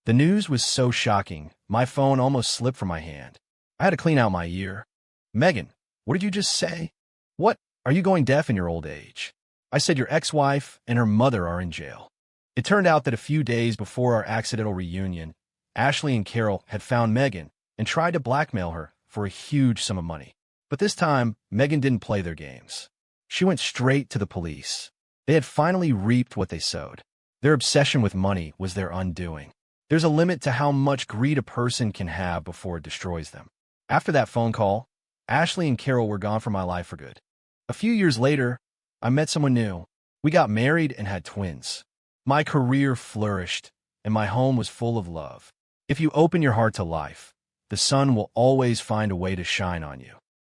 The news was so shocking, my phone almost slipped from my hand. I had to clean out my ear. Megan, what did you just say? What? Are you going deaf in your old age? I said your ex-wife and her mother are in jail. It turned out that a few days before our accidental reunion, Ashley and Carol had found Megan and tried to blackmail her for a huge sum of money. But this time, Megan didn't play their games. She went straight to the police. They had finally reaped what they sowed. Their obsession with money was their undoing. There's a limit to how much greed a person can have before it destroys them. After that phone call, Ashley and Carol were gone from my life for good. A few years later, I met someone new. We got married and had twins. My career flourished, and my home was full of love. If you open your heart to life, the sun will always find a way to shine on you.